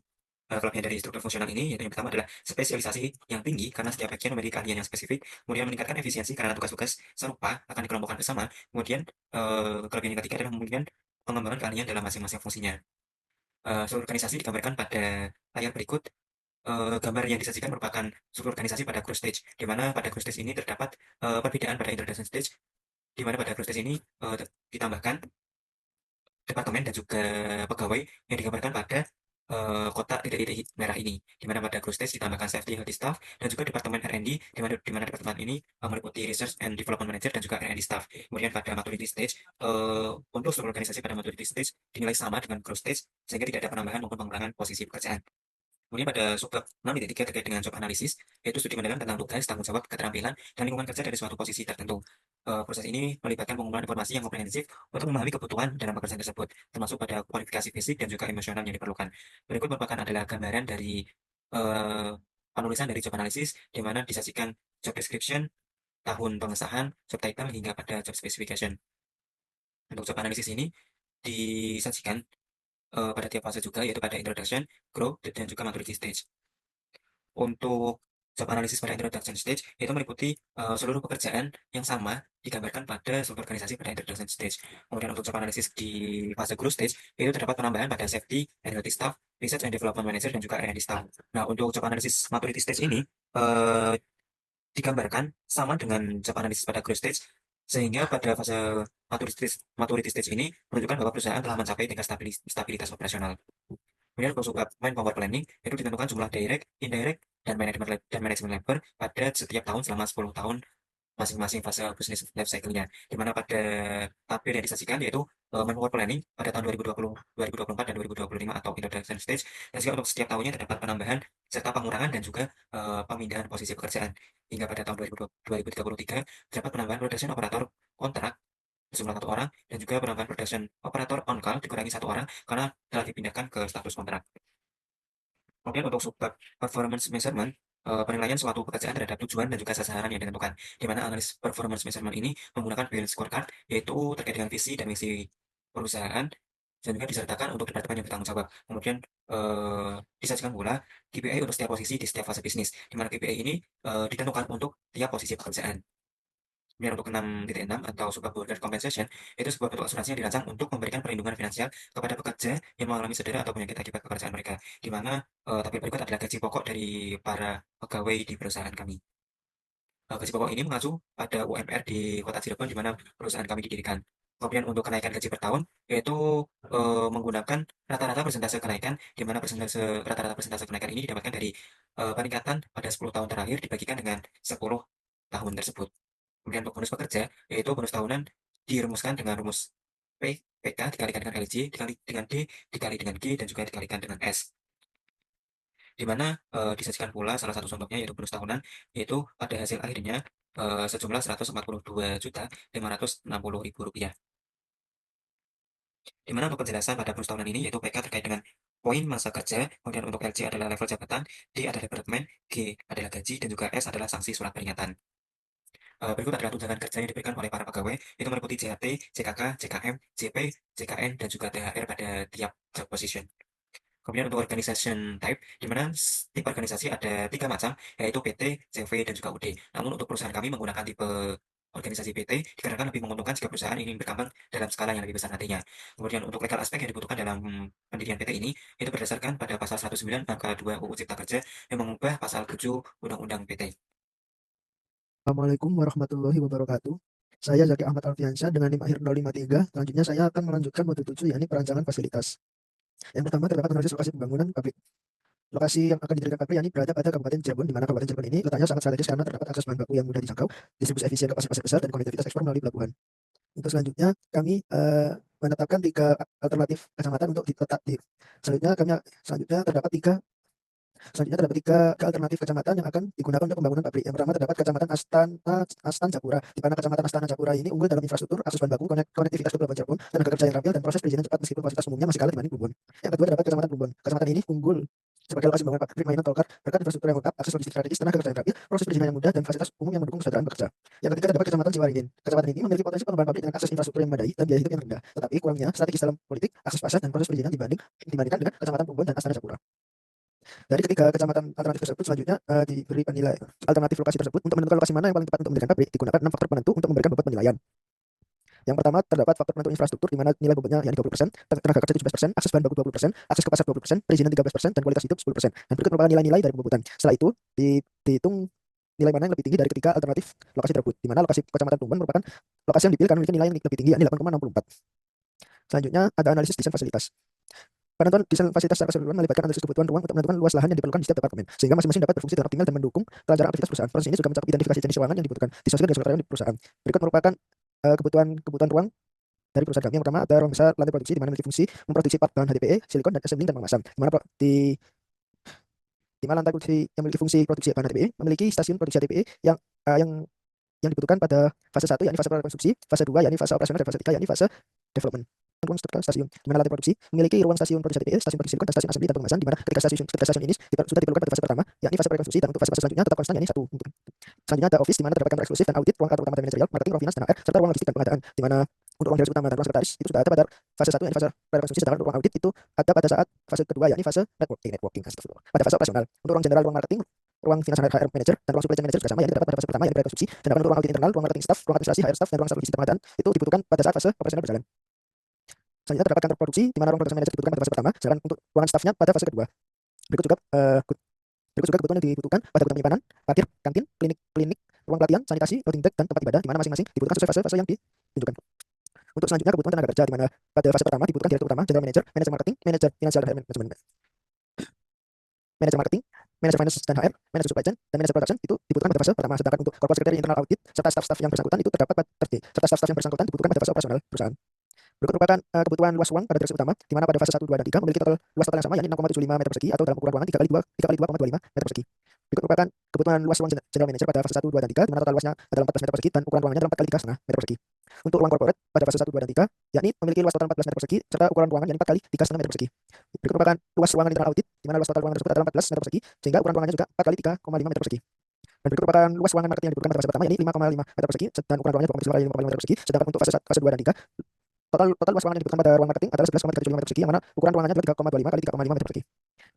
Kelebihan dari struktur fungsional ini yaitu yang pertama adalah spesialisasi yang tinggi karena setiap bagian memiliki keahlian yang spesifik, kemudian meningkatkan efisiensi karena tugas-tugas serupa akan dikelompokkan bersama, kemudian kelebihan yang ketiga adalah memungkinkan pengembangan keahlian dalam masing-masing fungsinya. Struktur organisasi digambarkan pada layar berikut. Gambar yang disajikan merupakan struktur organisasi pada growth stage, di mana pada growth stage ini terdapat perbedaan pada introduction stage, di mana pada growth stage ini ditambahkan departemen dan juga pegawai yang digambarkan pada kotak titik-titik merah ini, di mana pada growth stage ditambahkan safety healthy staff dan juga departemen R&D, di mana departemen ini meliputi research and development manager dan juga R&D staff. Kemudian pada maturity stage, untuk struktur organisasi pada maturity stage dinilai sama dengan growth stage sehingga tidak ada penambahan maupun pengurangan posisi pekerjaan. Kemudian pada subbab 6.3 terkait dengan job analysis, yaitu studi mendalam tentang tugas, tanggung jawab, keterampilan, dan lingkungan kerja dari suatu posisi tertentu. Proses ini melibatkan pengumpulan informasi yang komprehensif untuk memahami kebutuhan dalam pekerjaan tersebut, termasuk pada kualifikasi fisik dan juga emosional yang diperlukan. Berikut merupakan adalah gambaran dari penulisan dari job analysis, di mana disajikan job description, tahun pengesahan, job title, hingga pada job specification. Untuk job analysis ini disajikan pada tiap fase juga, yaitu pada introduction, growth, dan juga maturity stage. Untuk job analysis pada introduction stage itu meliputi seluruh pekerjaan yang sama digambarkan pada struktur organisasi pada introduction stage. Kemudian untuk job analysis di fase growth stage itu terdapat penambahan pada safety and healthy staff, research and development manager, dan juga R&D staff. Nah, untuk job analysis maturity stage ini digambarkan sama dengan job analysis pada growth stage, sehingga pada fase maturity stage ini menunjukkan bahwa perusahaan telah mencapai tingkat stabilitas operasional. Kemudian untuk subbab manpower planning itu ditentukan jumlah direct, indirect, dan manajemen labor pada setiap tahun selama 10 tahun masing-masing fase business life cycle-nya. Di mana pada tabel yang disajikan yaitu manpower planning pada tahun 2020, 2024, dan 2025 atau introduction stage, dan juga untuk setiap tahunnya terdapat penambahan serta pengurangan dan juga pemindahan posisi pekerjaan. Hingga pada tahun 2033 terdapat penambahan production operator kontrak jumlah 1 orang, dan juga penambahan production operator on call dikurangi 1 orang karena telah dipindahkan ke status kontrak. Kemudian untuk subbab performance measurement, penilaian suatu pekerjaan terhadap tujuan dan juga sasaran yang ditentukan, di mana analis performance measurement ini menggunakan balance scorecard, yaitu terkait dengan visi dan misi perusahaan, dan juga disertakan untuk departemen yang bertanggung jawab. Kemudian disajikan pula KPI untuk setiap posisi di setiap fase bisnis, di mana KPI ini ditentukan untuk tiap posisi pekerjaan. Kemudian untuk 6.6 atau subbab worker compensation, itu sebuah bentuk asuransi yang dirancang untuk memberikan perlindungan finansial kepada pekerja yang mengalami cedera atau penyakit akibat pekerjaan mereka, di mana tabel berikut adalah gaji pokok dari para pegawai di perusahaan kami. Gaji pokok ini mengacu pada UMR di Kota Cirebon, di mana perusahaan kami didirikan. Kemudian untuk kenaikan gaji per tahun, yaitu menggunakan rata-rata persentase kenaikan, di mana rata-rata persentase kenaikan ini didapatkan dari peningkatan pada 10 tahun terakhir dibagikan dengan 10 tahun tersebut. Kemudian untuk bonus pekerja, yaitu bonus tahunan dirumuskan dengan rumus PK dikalikan dengan LJ, dikali dengan D, dikali dengan G, dan juga dikalikan dengan S. Di mana disajikan pula salah satu contohnya yaitu bonus tahunan, yaitu pada hasil akhirnya sejumlah Rp142.560.000. Di mana untuk penjelasan pada bonus tahunan ini yaitu PK terkait dengan poin masa kerja, kemudian untuk LJ adalah level jabatan, D adalah departemen, G adalah gaji, dan juga S adalah sanksi surat peringatan. Berikut adalah tunjangan kerja yang diberikan oleh para pegawai, itu meliputi JHT, JKK, JKM, JP, JKN, dan juga THR pada tiap job position. Kemudian untuk organization type, di mana tipe organisasi ada 3 macam, yaitu PT, CV, dan juga UD. Namun untuk perusahaan kami menggunakan tipe organisasi PT dikarenakan lebih menguntungkan jika perusahaan ingin berkembang dalam skala yang lebih besar nantinya. Kemudian untuk legal aspek yang dibutuhkan dalam pendirian PT ini, itu berdasarkan pada pasal 109 angka 2 UU Cipta Kerja yang mengubah pasal 7 Undang-Undang PT. Assalamualaikum warahmatullahi wabarakatuh. Saya Zaki Ahmad Alfiansyah dengan NIM akhir 053. Selanjutnya saya akan melanjutkan modul 7, yakni perancangan fasilitas. Yang pertama terdapat analisis lokasi pembangunan pabrik. Lokasi yang akan didirikan pabrik yakni berada pada Kabupaten Cirebon, di mana Kabupaten Cirebon ini letaknya sangat strategis karena terdapat akses bahan baku yang mudah dijangkau, distribusi efisien ke pasar-pasar besar, dan konektivitas ekspor melalui pelabuhan. Untuk selanjutnya kami menetapkan 3 alternatif kecamatan untuk diletak di. Selanjutnya terdapat tiga alternatif kecamatan yang akan digunakan untuk pembangunan pabrik. Yang pertama terdapat Kecamatan Astan Japura, di mana Kecamatan Astana Japura ini unggul dalam infrastruktur, akses bahan baku, konektivitas ke Pelabuhan Cirebon, tenaga kerja yang rampil, dan proses perizinan cepat meskipun fasilitas umumnya masih kalah dibanding Plumbon. Yang kedua terdapat Kecamatan Plumbon. Kecamatan ini unggul sebagai lokasi pembangunan pabrik mainan tolkar berkat infrastruktur yang lengkap, akses logistik strategis, tenaga kerja yang rampil, proses perizinan yang mudah, dan fasilitas umum yang mendukung kesejahteraan pekerja. Yang ketiga terdapat Kecamatan Ciwaringin. Kecamatan ini memiliki potensi pengembangan pabrik dengan akses infrastruktur yang memadai dan biaya hidup yang rendah, tetapi kurangnya strategis dalam politik, akses pasar, dan proses perizinan dibandingkan dengan Kecamatan Plumbon dan Astana Japura. Dari ketiga kecamatan alternatif tersebut, selanjutnya diberi penilaian alternatif lokasi tersebut. Untuk menentukan lokasi mana yang paling tepat untuk mendirikan pabrik, digunakan 6 faktor penentu untuk memberikan bobot penilaian. Yang pertama terdapat faktor penentu infrastruktur, di mana nilai bobotnya yakni 20%, tenaga kerja 17%, akses bahan baku 20%, akses ke pasar 20%, perizinan 13%, dan kualitas hidup 10%. Dan berikut merupakan nilai-nilai dari pembobotan. Setelah itu dihitung nilai mana yang lebih tinggi dari ketiga alternatif lokasi tersebut, di mana lokasi Kecamatan Plumbon merupakan lokasi yang dipilih karena memiliki nilai yang lebih tinggi yakni 8,64. Selanjutnya ada analisis desain fasilitas. Penentuan desain fasilitas secara keseluruhan melibatkan analisis kebutuhan ruang untuk menentukan luas lahan yang diperlukan di setiap departemen, sehingga masing-masing dapat berfungsi dengan optimal dan mendukung kelancaran aktivitas perusahaan. Proses ini juga mencakup identifikasi jenis ruangan yang dibutuhkan, disesuaikan dengan sekretariat di perusahaan. Berikut merupakan kebutuhan ruang dari perusahaan kami. Yang pertama ada ruang besar lantai produksi, di mana memiliki fungsi memproduksi part bahan HDPE, silikon, dan assembling dan pengemasan. Di mana lantai produksi yang memiliki fungsi produksi bahan HDPE memiliki stasiun produksi HDPE yang dibutuhkan pada fase 1 yakni fase prakonstruksi, fase 2 yakni fase operasional, dan fase 3 yakni fase development. Ruang stasiun, di mana lantai produksi memiliki ruang stasiun produksi HDPE, stasiun produksi silikon, dan stasiun assembly dan pengemasan, di mana ketika stasiun ini sudah diperlukan pada fase pertama yakni fase prakonstruksi, dan untuk fase selanjutnya tetap konstan yakni 1. Selanjutnya ada office, di mana terdapat kantor eksklusif dan audit, ruang kantor utama dan manajerial, marketing, ruang finance dan HR, serta ruang logistik dan pengadaan, di mana untuk ruang direksi utama dan ruang sekretaris itu sudah ada pada fase 1 yakni fase prakonstruksi, sedangkan ruang audit itu ada pada saat fase kedua yakni fase networking pada fase operasional. Untuk ruang general, ruang marketing, ruang finance dan HR manager, dan ruang supply chain manager juga sama, yang terdapat pada fase pertama yakni prakonstruksi, sedangkan untuk ruang audit internal, ruang marketing staff, ruang administrasi, HR staff, dan ruang logistik dan pengadaan itu dibutuhkan pada saat fase operasional berjalan. Selanjutnya terdapat kantor produksi, di mana ruang production manager dibutuhkan pada fase pertama, sedangkan untuk ruangan staffnya pada fase kedua. Berikut juga kebutuhan yang dibutuhkan pada gudang penyimpanan, parkir, kantin, klinik, ruang pelatihan, sanitasi, loading deck, dan tempat ibadah, di mana masing-masing dibutuhkan sesuai fase yang ditunjukkan. Untuk selanjutnya kebutuhan tenaga kerja, di mana pada fase pertama dibutuhkan direktur utama, general manager, manajer marketing, manajer finansial dan manajer marketing, manajer finance dan HR, manajer supply chain, dan manajer production itu dibutuhkan pada fase pertama. Sedangkan untuk corporate secretary, internal audit, serta staff-staff yang bersangkutan itu terdapat serta staff-staff yang bersangkutan dibutuhkan pada fase operasional perusahaan. Berikut merupakan kebutuhan luas ruang pada direksi utama, di mana pada fase 1, 2, dan 3 memiliki luas total yang sama yakni 6,75 meter persegi, atau dalam ukuran ruangan 3 kali 2,25 meter persegi. Berikut merupakan kebutuhan luas ruang general manager pada fase 1, 2, dan 3, di mana total luasnya adalah 14 meter persegi dan ukuran ruangannya adalah 4 kali 3,5 meter persegi. Untuk ruang corporate pada fase 1, 2, dan 3 yakni memiliki luas total 14 meter persegi serta ukuran ruangan yakni 4 kali 3,5 meter persegi. Berikut merupakan luas ruangan internal audit, di mana luas total ruangan tersebut adalah 14 meter persegi sehingga ukuran ruangannya juga 4 kali 3,5 meter persegi. Dan berikut merupakan luas ruangan marketing yang dibutuhkan pada fase pertama yakni 5,5 meter persegi dan ukuran ruangannya 2,5 kali 5,5 meter persegi. Sedangkan untuk fase 2 dan 3 total luas ruangan yang dibutuhkan pada ruang marketing adalah 11,35 meter persegi, yang mana ukuran ruangannya adalah 3,25 kali 3,5 meter persegi.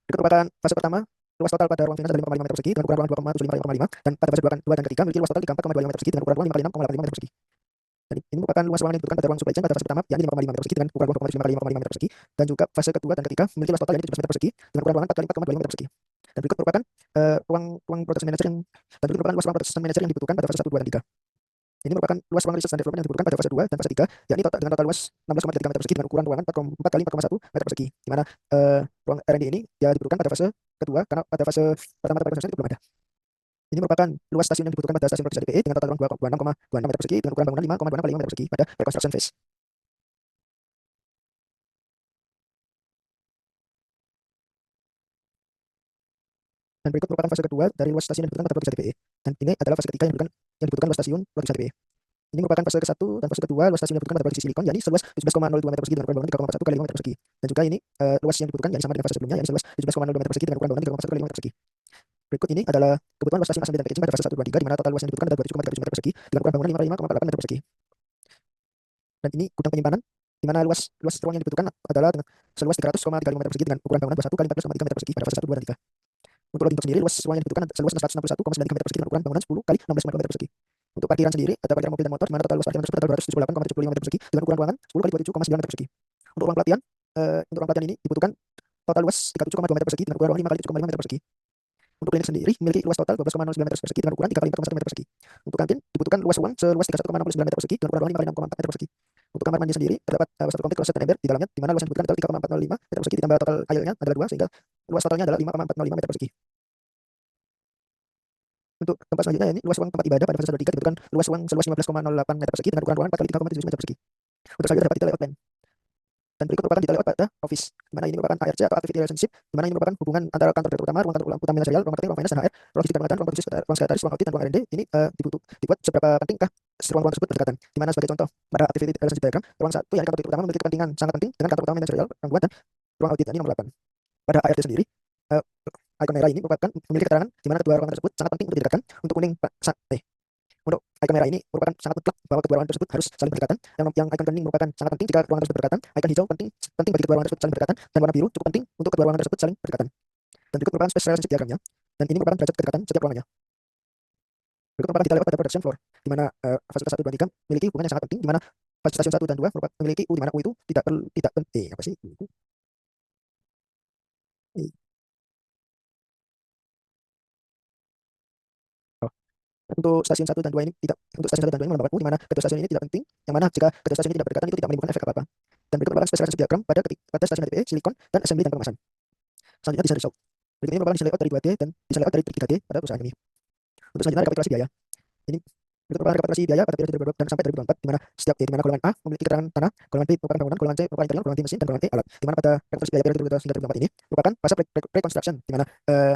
Berikut merupakan fase pertama, luas total pada ruang finance adalah 5,5 meter persegi dengan ukuran ruangan 2,75 kali 5,5, dan pada fase 2 dan ketiga memiliki luas total 34,25 meter persegi dengan ukuran ruang 5 kali 6,85 meter persegi. Dan ini merupakan luas ruangan yang dibutuhkan pada ruang supply chain pada fase pertama yakni 5,5 meter persegi dengan ukuran ruang 2,75 kali 5,5 meter persegi, dan juga fase kedua dan ketiga memiliki luas total yakni 17 meter persegi dengan ukuran ruangan 4 kali 4,25 meter persegi. Dan berikut merupakan ruang production manager luas ruang production manager yang dibutuhkan pada fase 1, 2, dan 3. Ini merupakan luas ruang research dan development yang dibutuhkan pada fase 2 dan fase 3, yakni dengan total luas 16,3 meter persegi dengan ukuran ruangan 4 kali 4,1 meter persegi, di mana ruang R&D ini ya dibutuhkan pada fase kedua karena pada fase pertama itu belum ada. Ini merupakan luas stasiun yang dibutuhkan pada stasiun produksi HDPE dengan total ruang 26,26 meter persegi dengan ukuran bangunan 5,25 meter persegi pada reconstruction phase. Dan berikut merupakan fase kedua dari luas stasiun yang dibutuhkan pada produksi HDPE. Dan ini adalah fase ketiga yang dibutuhkan luas stasiun produksi HDPE. Ini merupakan fase ke-1 dan fase kedua luas stasiun yang dibutuhkan pada produksi silikon, yakni seluas 17,02 meter persegi dengan ukuran bangunan 3,41 kali 5 meter persegi. Dan juga ini luas yang dibutuhkan yakni sama dengan fase sebelumnya, yakni seluas 17,02 meter persegi dengan ukuran bangunan 3,41 kali 5 meter persegi. Berikut ini adalah kebutuhan luas stasiun assembly dan packaging pada fase 1, 2, 3, di mana total luas yang dibutuhkan adalah 27,37 meter persegi dengan ukuran bangunan 55,48 meter persegi. Dan ini gudang penyimpanan, di mana luas ruang yang dibutuhkan adalah dengan seluas 300,35 meter persegi dengan ukuran bangunan 21 kali 14,3 meter persegi pada fase 1, 2, dan 3. Untuk loading dock sendiri, luas ruang yang dibutuhkan seluas 161,93 meter persegi dengan ukuran bangunan 10 kali 16,2 meter persegi. Untuk parkiran sendiri, ada parkiran mobil dan motor, di mana total luas parkiran tersebut adalah 278,75 meter persegi dengan ukuran ruangan 10 kali 27,9 meter persegi. Untuk ruang pelatihan ini dibutuhkan total luas 37,2 meter persegi dengan ukuran ruangan 5 kali 7,5 meter persegi. Untuk klinik sendiri memiliki luas total 12,09 meter persegi dengan ukuran 3 kali 4,1 meter persegi. Untuk kantin dibutuhkan luas ruang seluas 31,69 meter persegi dengan ukuran ruang 5 kali 6,4 meter persegi. Untuk kamar mandi sendiri terdapat satu komplek kloset dan ember di dalamnya, di mana luas yang dibutuhkan adalah 3,405 meter persegi ditambah total airnya adalah 2 sehingga luas totalnya adalah 5,405 meter persegi. Untuk tempat selanjutnya ini luas ruang tempat ibadah pada fase 3 dibutuhkan luas ruang seluas 15,08 meter persegi dengan ukuran ruangan 4 kali 3,7 meter persegi. Untuk selanjutnya dapat detail layout plan. Dan berikut merupakan detail layout pada office, di mana ini merupakan ARC atau activity relationship, di mana ini merupakan hubungan antara kantor direktur utama, ruang kantor utama manajerial, ruang marketing, ruang finance dan HR, ruang logistik dan pengadaan, ruang produksi, ruang sekretaris, ruang audit dan ruang R&D. Ini dibuat seberapa pentingkah ruang-ruang tersebut berdekatan. Di mana sebagai contoh pada activity relationship diagram, ruang 1 yang kantor direktur utama memiliki kepentingan sangat penting dengan kantor utama manajerial, ruang 2 dan ruang audit. Ini nomor 8. Pada ART sendiri, icon merah ini merupakan memiliki keterangan di mana kedua ruangan tersebut sangat penting untuk didekatkan. Untuk kuning untuk icon merah ini merupakan sangat mutlak bahwa kedua ruangan tersebut harus saling berdekatan. Yang icon kuning merupakan sangat penting jika ruangan tersebut berdekatan. Icon hijau penting bagi kedua ruangan tersebut saling berdekatan, dan warna biru cukup penting untuk kedua ruangan tersebut saling berdekatan. Dan berikut merupakan space relationship diagramnya, dan ini merupakan derajat kedekatan setiap ruangannya. Berikut merupakan detail layout pada production floor, di mana fasilitas 1, 2, 3 memiliki hubungan yang sangat penting, di mana fasilitas stasiun 1 dan 2 memiliki U, di mana U itu tidak penting. Apa sih? Untuk stasiun 1 dan 2 ini tidak, untuk stasiun 1 dan 2 ini menambahkan U, di mana kedua stasiun ini tidak penting, yang mana jika kedua stasiun ini tidak berdekatan itu tidak menimbulkan efek apa-apa. Dan berikut merupakan space relationship diagram pada stasiun HDPE, silikon, dan assembly dan pengemasan. Selanjutnya desain result. Berikut ini merupakan desain layout dari 2D dan desain layout dari 3D pada perusahaan ini. Untuk selanjutnya rekapitulasi biaya. Ini berikut merupakan rekapitulasi biaya pada periode 2022 dan sampai 2024, di mana di mana golongan A memiliki keterangan tanah, golongan B merupakan bangunan, golongan C merupakan interior, golongan D mesin, dan golongan E alat. Di mana pada rekapitulasi biaya periode 2022 hingga 2024 ini merupakan fase pre-construction, di mana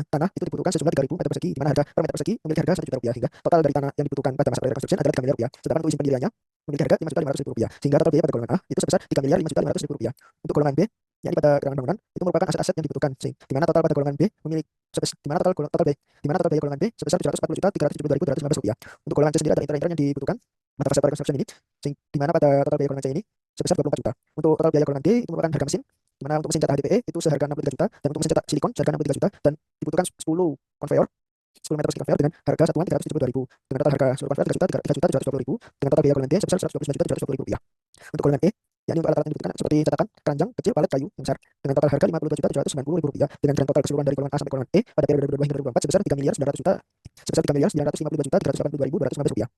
tanah itu dibutuhkan sejumlah 3.000 meter persegi, di mana harga per meter persegi memiliki harga 1 juta rupiah, hingga total dari tanah yang dibutuhkan pada masa pre-construction adalah 3 miliar rupiah. Sedangkan untuk izin pendiriannya memiliki harga 5.500.000 rupiah, sehingga total biaya pada golongan A itu sebesar 3 miliar 5.500.000 rupiah. Untuk golongan B, yakni pada keterangan bangunan, itu merupakan aset-aset yang dibutuhkan, di mana total pada golongan B memiliki di mana total biaya golongan B sebesar 740.372.215 rupiah. Untuk golongan C sendiri ada interior yang dibutuhkan pada fase pre-construction ini, di mana pada total biaya golongan C ini sebesar 24 juta. Untuk total biaya golongan D itu merupakan harga mesin, di mana untuk mesin cetak HDPE itu seharga 63 juta, dan untuk mesin cetak silikon seharga 63 juta, dan dibutuhkan 10 konveyor, 10 meter persegi konveyor dengan harga satuan 372.000, dengan total harga seluruh konveyor 3.720.000, dengan total biaya golongan D sebesar 129.720.000 rupiah. Untuk golongan E, yakni untuk alat-alat yang dibutuhkan seperti cetakan, keranjang kecil, palet kayu yang besar, dengan total harga 52.790.000 rupiah, dengan grand total keseluruhan dari golongan A sampai golongan E pada periode 2022 hingga 2024 sebesar 3.952.382.315 rupiah.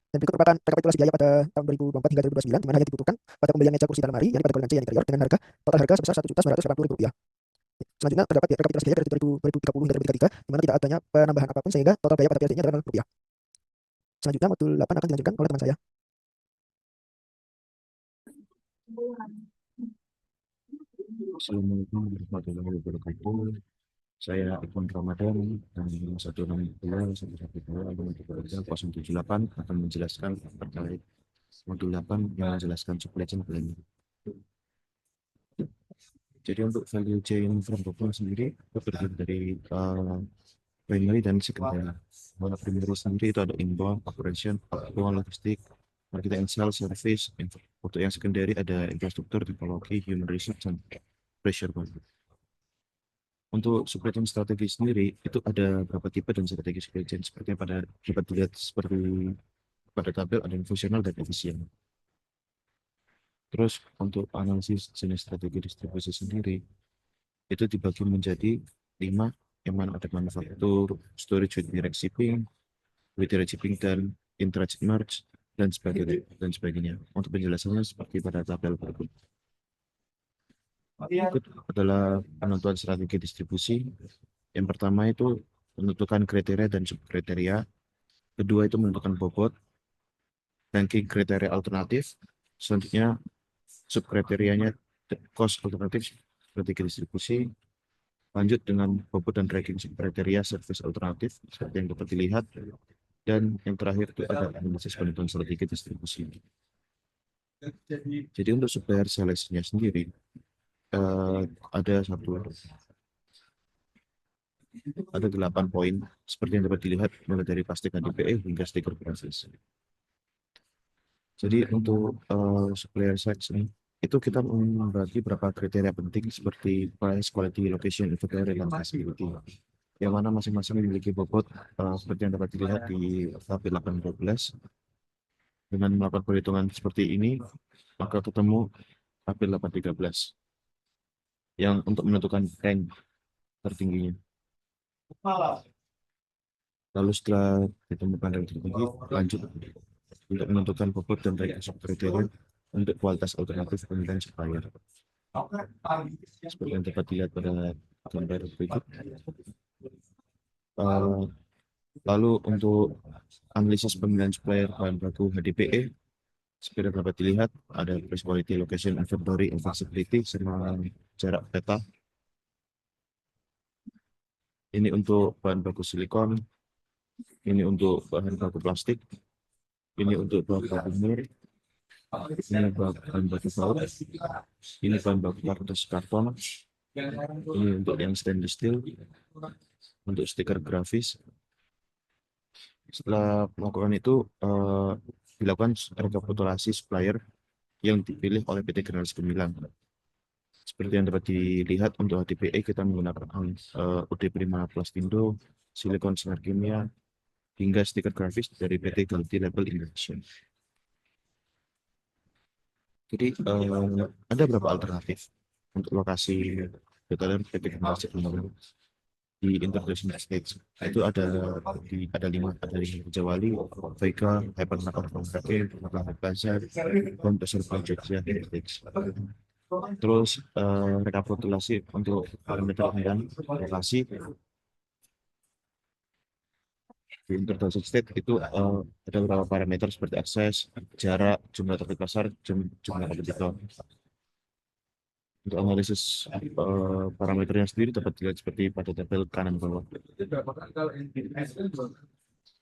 Dan berikut merupakan rekapitulasi biaya pada tahun 2024 hingga 2029, di mana hanya dibutuhkan pada pembelian meja kursi dalam hari, yakni pada golongan C yang interior, dengan total harga sebesar 1.980.000 rupiah. Selanjutnya terdapat rekapitulasi biaya dari 2030 hingga 2033, di mana tidak adanya penambahan apapun, sehingga total biaya pada periode ini adalah 0 rupiah. Selanjutnya modul 8 akan dilanjutkan oleh teman saya. Assalamualaikum warahmatullahi wabarakatuh. Saya Ikhwan Ramadan dan 162.112.178 akan menjelaskan terkait modul 8 yang menjelaskan supply chain planning. Jadi untuk value chain from Bogor sendiri terdiri dari primary dan secondary. Kalau primary sendiri itu ada inbound, operation, outbound, logistik, marketing and sales, service. Untuk yang secondary ada infrastruktur, teknologi, human resource, dan pressure point. Untuk supply chain strategi sendiri itu ada beberapa tipe dan strategi supply chain, seperti yang dapat dilihat seperti pada tabel, ada yang fungsional dan efisien. Terus untuk analisis jenis strategi distribusi sendiri itu dibagi menjadi 5, yang mana ada manufaktur, storage with direct shipping, dan intra-ship merge, dan sebagainya. Untuk penjelasannya seperti pada tabel berikut. Berikut adalah penentuan strategi distribusi. Yang pertama itu menentukan kriteria dan subkriteria. Kedua itu menentukan bobot, ranking kriteria alternatif. Selanjutnya subkriterianya cost alternatif, strategi distribusi. Lanjut dengan bobot dan ranking subkriteria service alternatif seperti yang dapat dilihat. Dan yang terakhir itu ada analisis penentuan strategi distribusi. Jadi untuk supplier seleksinya sendiri ada 8 poin seperti yang dapat dilihat mulai dari pastikan DPE hingga stiker proses. Jadi untuk supplier selection itu kita membagi beberapa kriteria penting seperti price, quality, location, inventory, dan facility, yang mana masing-masing memiliki bobot seperti yang dapat dilihat di tabel 8.12. Dengan melakukan perhitungan seperti ini maka ketemu tabel 8.13 yang untuk menentukan rank tertingginya. Lalu setelah ditemukan dan terbagi, lanjut untuk menentukan bobot dan rekayasa kriteria untuk kualitas alternatif pemilihan supplier. Seperti yang dapat dilihat pada gambar berikut. Lalu untuk analisis pemilihan supplier bahan baku HDPE, seperti yang dapat dilihat ada price quality, location, inventory, availability, sama jarak peta. Ini untuk bahan baku silikon, ini untuk bahan baku plastik, ini untuk bahan baku mur, ini bahan baku baut, ini bahan baku kertas karton, ini untuk yang stainless steel, untuk stiker grafis. Setelah melakukan itu, dilakukan rekapitulasi supplier yang dipilih oleh PT Generasi Gemilang. Seperti yang dapat dilihat untuk HDPE kita menggunakan UD Prima Plastindo, Silikon Sinar Kimia, hingga stiker grafis dari PT Galti Label Indonesia. Jadi ada beberapa alternatif untuk lokasi retailer PT Generasi Gemilang di International Stage. Itu ada 5, ada di Jawali, Vega, Hypermarket, Plaza, dan Pasar Jogja. Terus rekapitulasi untuk parameter pemilihan lokasi di International State itu ada beberapa parameter seperti akses, jarak, jumlah target pasar, jumlah kompetitor. Untuk analisis parameternya sendiri dapat dilihat seperti pada tabel kanan bawah.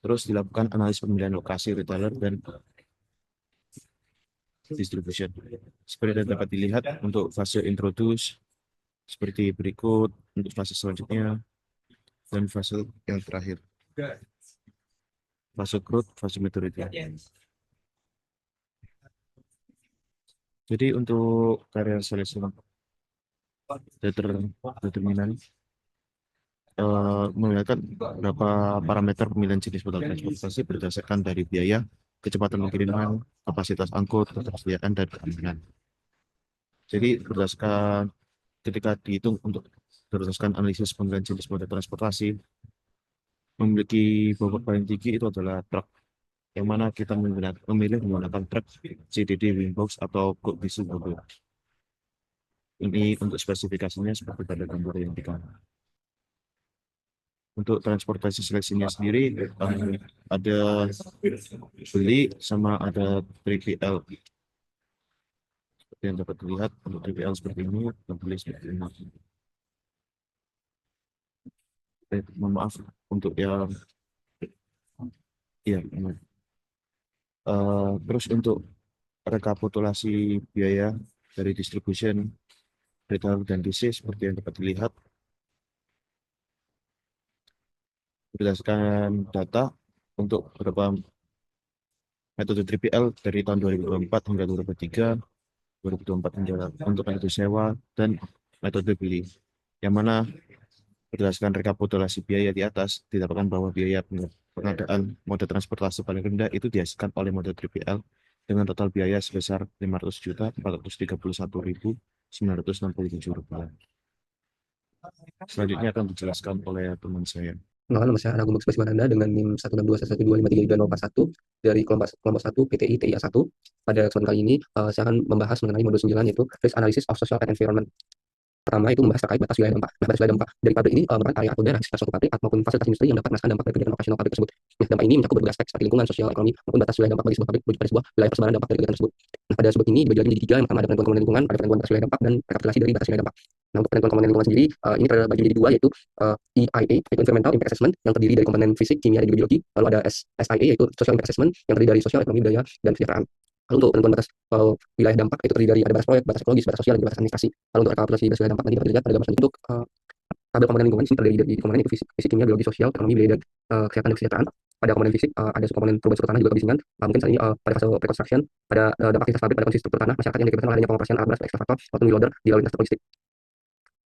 Terus dilakukan analisis pemilihan lokasi retailer dan distribution. Seperti yang dapat dilihat untuk fase introduce seperti berikut, untuk fase selanjutnya dan fase yang terakhir, fase growth, fase maturity. Jadi untuk karya seleksi determinan melihatkan berapa parameter pemilihan jenis modal transportasi berdasarkan dari biaya, kecepatan pengiriman, kapasitas angkut, ketersediaan, dan keamanan. Jadi berdasarkan ketika dihitung untuk berdasarkan analisis pemilihan jenis moda transportasi, memiliki bobot paling tinggi itu adalah truk, yang mana kita memilih menggunakan truk CDD Wingbox atau Cook Diesel mobil. Ini untuk spesifikasinya seperti pada gambar yang di kanan. Untuk transportasi seleksinya sendiri ada beli sama ada 3PL. Seperti yang dapat dilihat untuk 3PL seperti ini, beli seperti ini. Mohon maaf untuk yang terus untuk rekapitulasi biaya dari distribution, retail, dan DC seperti yang dapat dilihat berdasarkan data untuk beberapa metode 3PL dari tahun 2024 hingga 2023, 2024 hingga untuk metode sewa dan metode beli, yang mana berdasarkan rekapitulasi biaya di atas didapatkan bahwa biaya pengadaan moda transportasi paling rendah itu dihasilkan oleh mode 3PL dengan total biaya sebesar Rp500.431.967. Selanjutnya akan dijelaskan oleh teman saya. Nama saya Ragu Max Mananda dengan NIM 16211232041 dari kelompok 1 PTI TIA 1. Pada kesempatan kali ini saya akan membahas mengenai modul 9 yaitu Risk Analysis of Social and Environment. Pertama itu membahas terkait batas wilayah dampak. Nah, batas wilayah dampak dari pabrik ini merupakan area atau daerah di sekitar suatu pabrik maupun fasilitas industri yang dapat merasakan dampak dari kegiatan operasional pabrik tersebut. Nah, dampak ini mencakup berbagai aspek seperti lingkungan, sosial, ekonomi, maupun batas wilayah dampak bagi sebuah pabrik merujuk pada sebuah wilayah persebaran dampak dari kegiatan tersebut. Nah, pada sebut ini dibagi lagi menjadi 3. Yang pertama ada penentuan komponen lingkungan, ada penentuan batas wilayah dampak, dan rekapitulasi dari batas wilayah dampak. Nah, untuk penentuan komponen lingkungan sendiri, ini terbagi menjadi 2, yaitu EIA, yaitu Environmental Impact Assessment, yang terdiri dari komponen fisik, kimia, dan biologi. Lalu ada SIA, yaitu Social Impact Assessment, yang terdiri dari sosial, ekonomi, budaya, dan kesejahteraan. Lalu untuk penentuan batas wilayah dampak itu terdiri dari ada batas proyek, batas ekologis, batas sosial, dan batas administrasi. Lalu untuk rekapitulasi batas wilayah dampak nanti dapat dilihat pada gambar selanjutnya. Untuk tabel komponen lingkungan ini terdiri dari komponen itu fisik, kimia, biologi, sosial, ekonomi, budaya, dan kesehatan dan kesejahteraan. Pada komponen fisik ada subkomponen perubahan struktur tanah juga kebisingan. Mungkin saat ini pada fase pre-construction pada dampak aktivitas pabrik pada kondisi struktur tanah masyarakat yang diakibatkan oleh adanya pengoperasian alat berat ekskavator atau loader di lalu lintas logistik.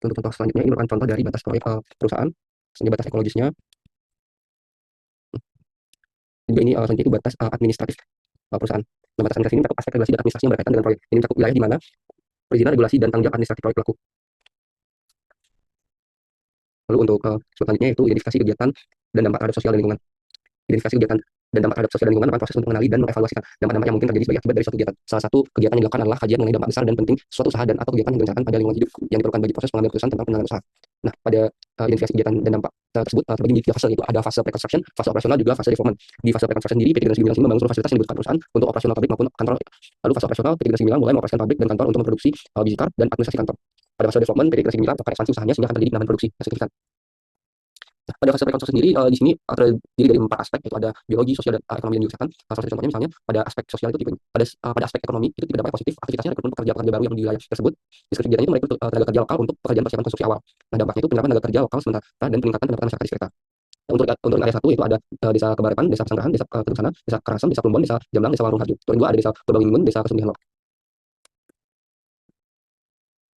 Untuk contoh selanjutnya ini merupakan contoh dari batas proyek perusahaan. Ini batas ekologisnya. Juga ini selanjutnya itu batas administratif perusahaan. Nah, batas administratif ini mencakup aspek regulasi dan administrasi yang berkaitan dengan proyek. Ini mencakup wilayah di mana perizinan, regulasi, dan tanggung jawab administratif proyek berlaku. Lalu untuk selanjutnya yaitu identifikasi kegiatan dan dampak terhadap sosial dan lingkungan. Identifikasi kegiatan dan dampak terhadap sosial dan lingkungan merupakan proses untuk mengenali dan mengevaluasikan dampak-dampak yang mungkin terjadi sebagai akibat dari suatu kegiatan. Salah satu kegiatan yang dilakukan adalah kajian mengenai dampak besar dan penting suatu usaha dan atau kegiatan yang direncanakan pada lingkungan hidup yang diperlukan bagi proses pengambilan keputusan tentang pengelolaan usaha. Nah, pada identifikasi kegiatan dan dampak tersebut terbagi menjadi 3 fase, yaitu ada fase pre-construction, fase operasional, juga fase development. Di fase pre-construction sendiri, PT Generasi Gemilang membangun seluruh fasilitas yang dibutuhkan perusahaan untuk operasional pabrik maupun kantor. Lalu fase operasional, PT Generasi Gemilang mulai mengoperasikan pabrik dan kantor untuk memproduksi biji tar dan administrasi kantor. Pada fase development, PT Generasi Gemilang akan ekspansi usahanya sehingga akan terjadi penambahan produksi yang signifikan. Pada fase rekonstruksi sendiri, di sini terdiri dari 4 aspek, yaitu ada biologi, sosial, dan ekonomi dan juga kesehatan. Salah satu contohnya misalnya pada aspek sosial itu pada aspek ekonomi itu tidak dapat positif aktivitasnya rekrutmen pekerja-pekerja baru yang di wilayah tersebut. Deskripsi kegiatan itu merekrut tenaga kerja lokal untuk pekerjaan persiapan konstruksi awal. Nah, dampaknya itu penerapan tenaga kerja lokal sementara dan peningkatan pendapatan masyarakat di sekitar. Untuk area 1 itu ada desa Kebarepan, desa Pesanggerahan, desa Kedung Sana, desa Karangasem, desa Plumbon, desa Jamblang, desa Warung Harjo. Untuk yang 2 ada desa Purbalinggun, desa Kesugihan.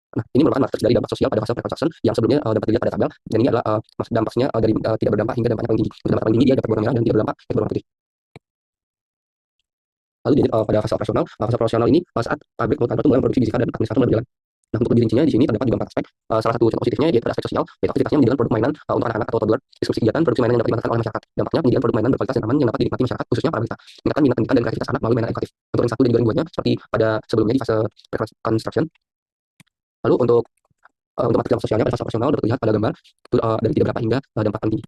Nah, ini merupakan matriks dari dampak sosial pada fase pre-construction yang sebelumnya dapat dilihat pada tabel, dan ini adalah dampaknya dari tidak berdampak hingga dampaknya paling tinggi. Untuk dampak paling tinggi dia dapat berwarna merah dan tidak berdampak itu berwarna putih. Lalu pada fase operasional ini saat pabrik maupun kantor itu mulai memproduksi biji tar dan administrator mulai berjalan. Nah, untuk lebih rincinya di sini terdapat juga 4 aspek. Salah satu contoh positifnya yaitu pada aspek sosial, yaitu aktivitasnya menyediakan produk mainan untuk anak-anak atau toddler. Deskripsi kegiatan produksi mainan yang dapat dimanfaatkan oleh masyarakat. Dampaknya penyediaan produk mainan berkualitas dan aman yang dapat dinikmati masyarakat, khususnya para balita. Meningkatkan minat pendidikan dan kreativitas anak melalui mainan edukatif. Untuk yang 1 dan juga yang 2-nya seperti pada sebelumnya di fase pre-construction. Lalu untuk matriks dampak sosialnya pada fase operasional dapat terlihat pada gambar itu dari tidak berapa hingga dampak paling tinggi.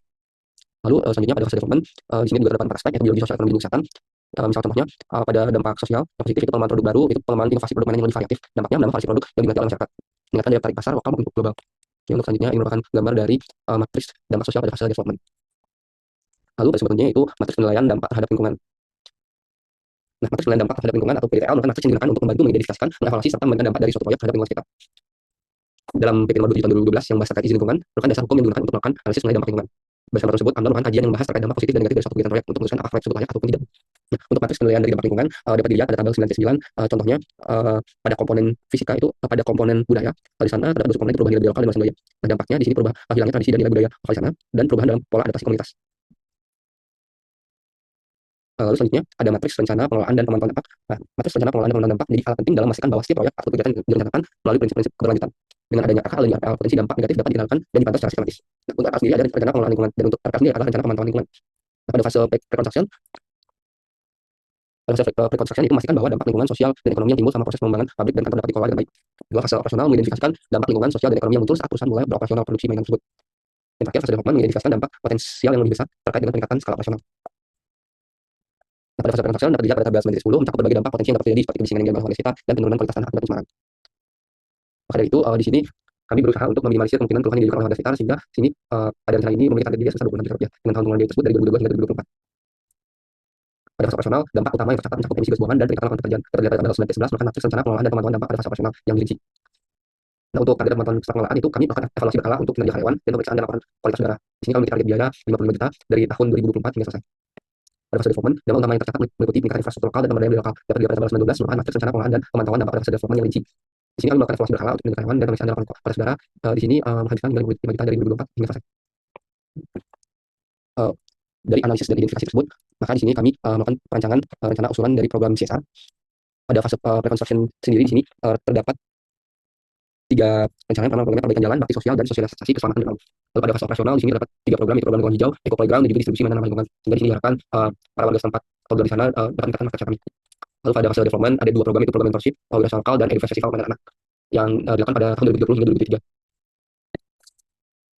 Lalu selanjutnya pada fase development, di sini juga terdapat 4 aspek, yaitu biologi, sosial, ekonomi, dan kesehatan. Misal contohnya pada dampak sosial yang positif itu pengembangan produk baru, itu pengembangan inovasi produk mainan yang lebih variatif. Dampaknya menambah variasi produk yang diminati oleh masyarakat, meningkatkan daya tarik pasar lokal maupun global. Untuk selanjutnya ini merupakan gambar dari matriks dampak sosial pada fase development. Lalu pada selanjutnya itu matriks penilaian dampak terhadap lingkungan. Nah, matriks penilaian dampak terhadap lingkungan atau PDTL merupakan matriks yang digunakan untuk membantu mengidentifikasikan, mengevaluasi serta memberikan dampak dari suatu proyek terhadap lingkungan sekitar. Dalam PP nomor 7 tahun 2012 yang membahas terkait izin lingkungan, merupakan dasar hukum yang digunakan untuk melakukan analisis mengenai dampak lingkungan. Berdasarkan tersebut, AMDAL melakukan kajian yang membahas terkait dampak positif dan negatif dari suatu kegiatan proyek untuk memutuskan apakah proyek tersebut layak ataupun tidak. Nah, untuk matriks penilaian dari dampak lingkungan dapat dilihat pada tabel 9.9. Contohnya pada komponen fisika itu pada komponen budaya. Di sana terdapat unsur komponen perubahan nilai lokal dan bahasa budaya. Nah, dampaknya di sini hilangnya tradisi dan nilai budaya lokal di sana dan perubahan dalam pola adaptasi komunitas. Lalu selanjutnya ada matriks rencana pengelolaan dan pemantauan dampak. Nah, matriks rencana pengelolaan dan pemantauan dampak menjadi alat penting dalam memastikan bahwa setiap proyek atau kegiatan direncanakan melalui prinsip-prinsip keberlanjutan. Dengan adanya RKL dan RPL, potensi dampak negatif dapat dikenalkan dan dipantau secara sistematis. Nah, untuk RKL sendiri ada rencana pengelolaan lingkungan, dan untuk RPL sendiri adalah rencana pemantauan lingkungan. Nah, pada fase pre-construction itu memastikan bahwa dampak lingkungan, sosial, dan ekonomi yang timbul sama proses pengembangan pabrik dan kantor dapat dikelola dengan baik. Dua fase operasional mengidentifikasikan dampak lingkungan, sosial, dan ekonomi yang muncul saat perusahaan mulai beroperasional produksi mainan tersebut. Dan terakhir, fase development mengidentifikasikan dampak potensial yang lebih besar terkait dengan peningkatan skala operasional. Nah, pada fase pre-construction dapat dilihat pada tabel 9.10 mencakup berbagai dampak potensi yang dapat terjadi seperti kebisingan yang warga sekitar dan penurunan kualitas tanah akibat pencemaran. Maka dari itu di sini kami berusaha untuk meminimalisir kemungkinan keluhan yang ditimbulkan oleh warga sekitar, sehingga sini pada rencana ini memiliki target biaya sebesar 26 juta rupiah dengan tahun pengeluaran biaya tersebut dari 2022 hingga 2024. Pada fase operasional, dampak utama yang tercatat mencakup emisi gas buangan dan peningkatan lapangan pekerjaan. Dapat dilihat pada tabel 9.11 merupakan matriks rencana pengelolaan dan pemantauan dampak pada fase operasional yang dirinci. Nah, untuk target pemantauan setelah pengelolaan itu kami melakukan evaluasi berkala untuk kinerja karyawan dan pemeriksaan dan laporan kualitas udara. Di sini kami memiliki target biaya 55 juta dari tahun 2024 hingga selesai. Pada fase development, dampak utama yang tercatat meliputi peningkatan infrastruktur lokal dan pemberdayaan lokal. Dapat dilihat pada tabel 19 merupakan matriks rencana pengelolaan dan pemantauan dampak pada fase development yang rinci. Di sini kami melakukan evaluasi berkala untuk kinerja karyawan dan pemeriksaan dan laporan kualitas udara. Di sini menghabiskan 55 juta dari 2024 hingga selesai. Dari analisis dan identifikasi tersebut, maka di sini kami melakukan perancangan rencana usulan dari program CSR. Pada fase pre-construction sendiri di sini terdapat 3 rencana. Pertama, programnya perbaikan jalan, bakti sosial, dan sosialisasi keselamatan di laut. Lalu pada fase operasional di sini terdapat 3 program, yaitu program lingkungan hijau, eco playground, dan juga distribusi mainan ramah lingkungan. Sehingga di sini diharapkan para warga setempat atau di sana dapat meningkatkan market share kami. Lalu pada fase development ada 2 program, yaitu program mentorship, wirausaha lokal, dan edukasi festival mainan anak yang dilakukan pada tahun 2030 hingga 2033.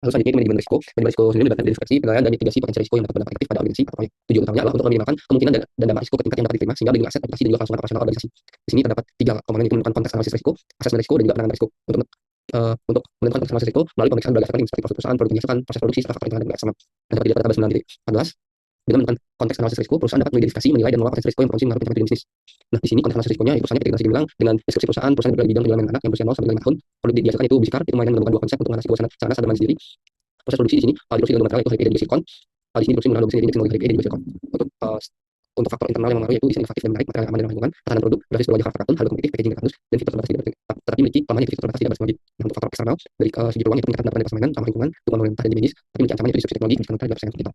Lalu selanjutnya manajemen risiko. Manajemen risiko sendiri melibatkan identifikasi, penilaian, dan mitigasi potensi risiko yang dapat berdampak negatif pada organisasi atau proyek. Tujuan utamanya adalah untuk meminimalkan kemungkinan dan dampak risiko ke tingkat yang dapat diterima, sehingga melindungi aset, reputasi, dan juga kelangsungan operasional organisasi. Di sini terdapat 3 komponen, yaitu menentukan konteks analisis risiko, asesmen risiko, dan juga penanganan risiko. Untuk menentukan konteks analisis risiko melalui pemeriksaan berdasarkan seperti proses perusahaan, produk penyiasan, proses produksi, serta faktor internal dan eksternal. Dan dapat dilihat pada tabel 9.14. Dengan menentukan konteks analisis risiko, perusahaan dapat mengidentifikasi, menilai, dan mengelola potensi risiko yang berpotensi mengaruhi pencapaian bisnis. Nah, di sini konteks analisis risikonya, itu perusahaan PT Generasi Gemilang dengan deskripsi perusahaan berbagai bidang penjualan mainan anak yang berusia 0 sampai 5 tahun. Produk dihasilkan itu biji tar, itu mainan yang mengandung 2 konsep untuk mengatasi kebosanan sarana sadar sendiri. Proses produksi di sini diproduksi dengan material yaitu HPA dan juga silikon. Di sini diproduksi menggunakan mesin injeksi teknologi HPA dan juga silikon. Untuk faktor internal yang mempengaruhi yaitu desain inovatif dan menarik, material yang aman dan ramah lingkungan, ketahanan produk, berbasis berwajah karakter kartun, harga kompetitif, packaging yang tandus, dan fitur terbatas tidak tetapi memiliki kelemahan yang terbatas tidak berselanjut. Nah, untuk faktor eksternal dari segi peluang itu meningkatkan pendapatan permainan, ramah lingkungan, dukungan pemerintah dan bisnis, tapi memiliki ancaman yaitu disrupsi teknologi, pendidikan dan persaingan digital.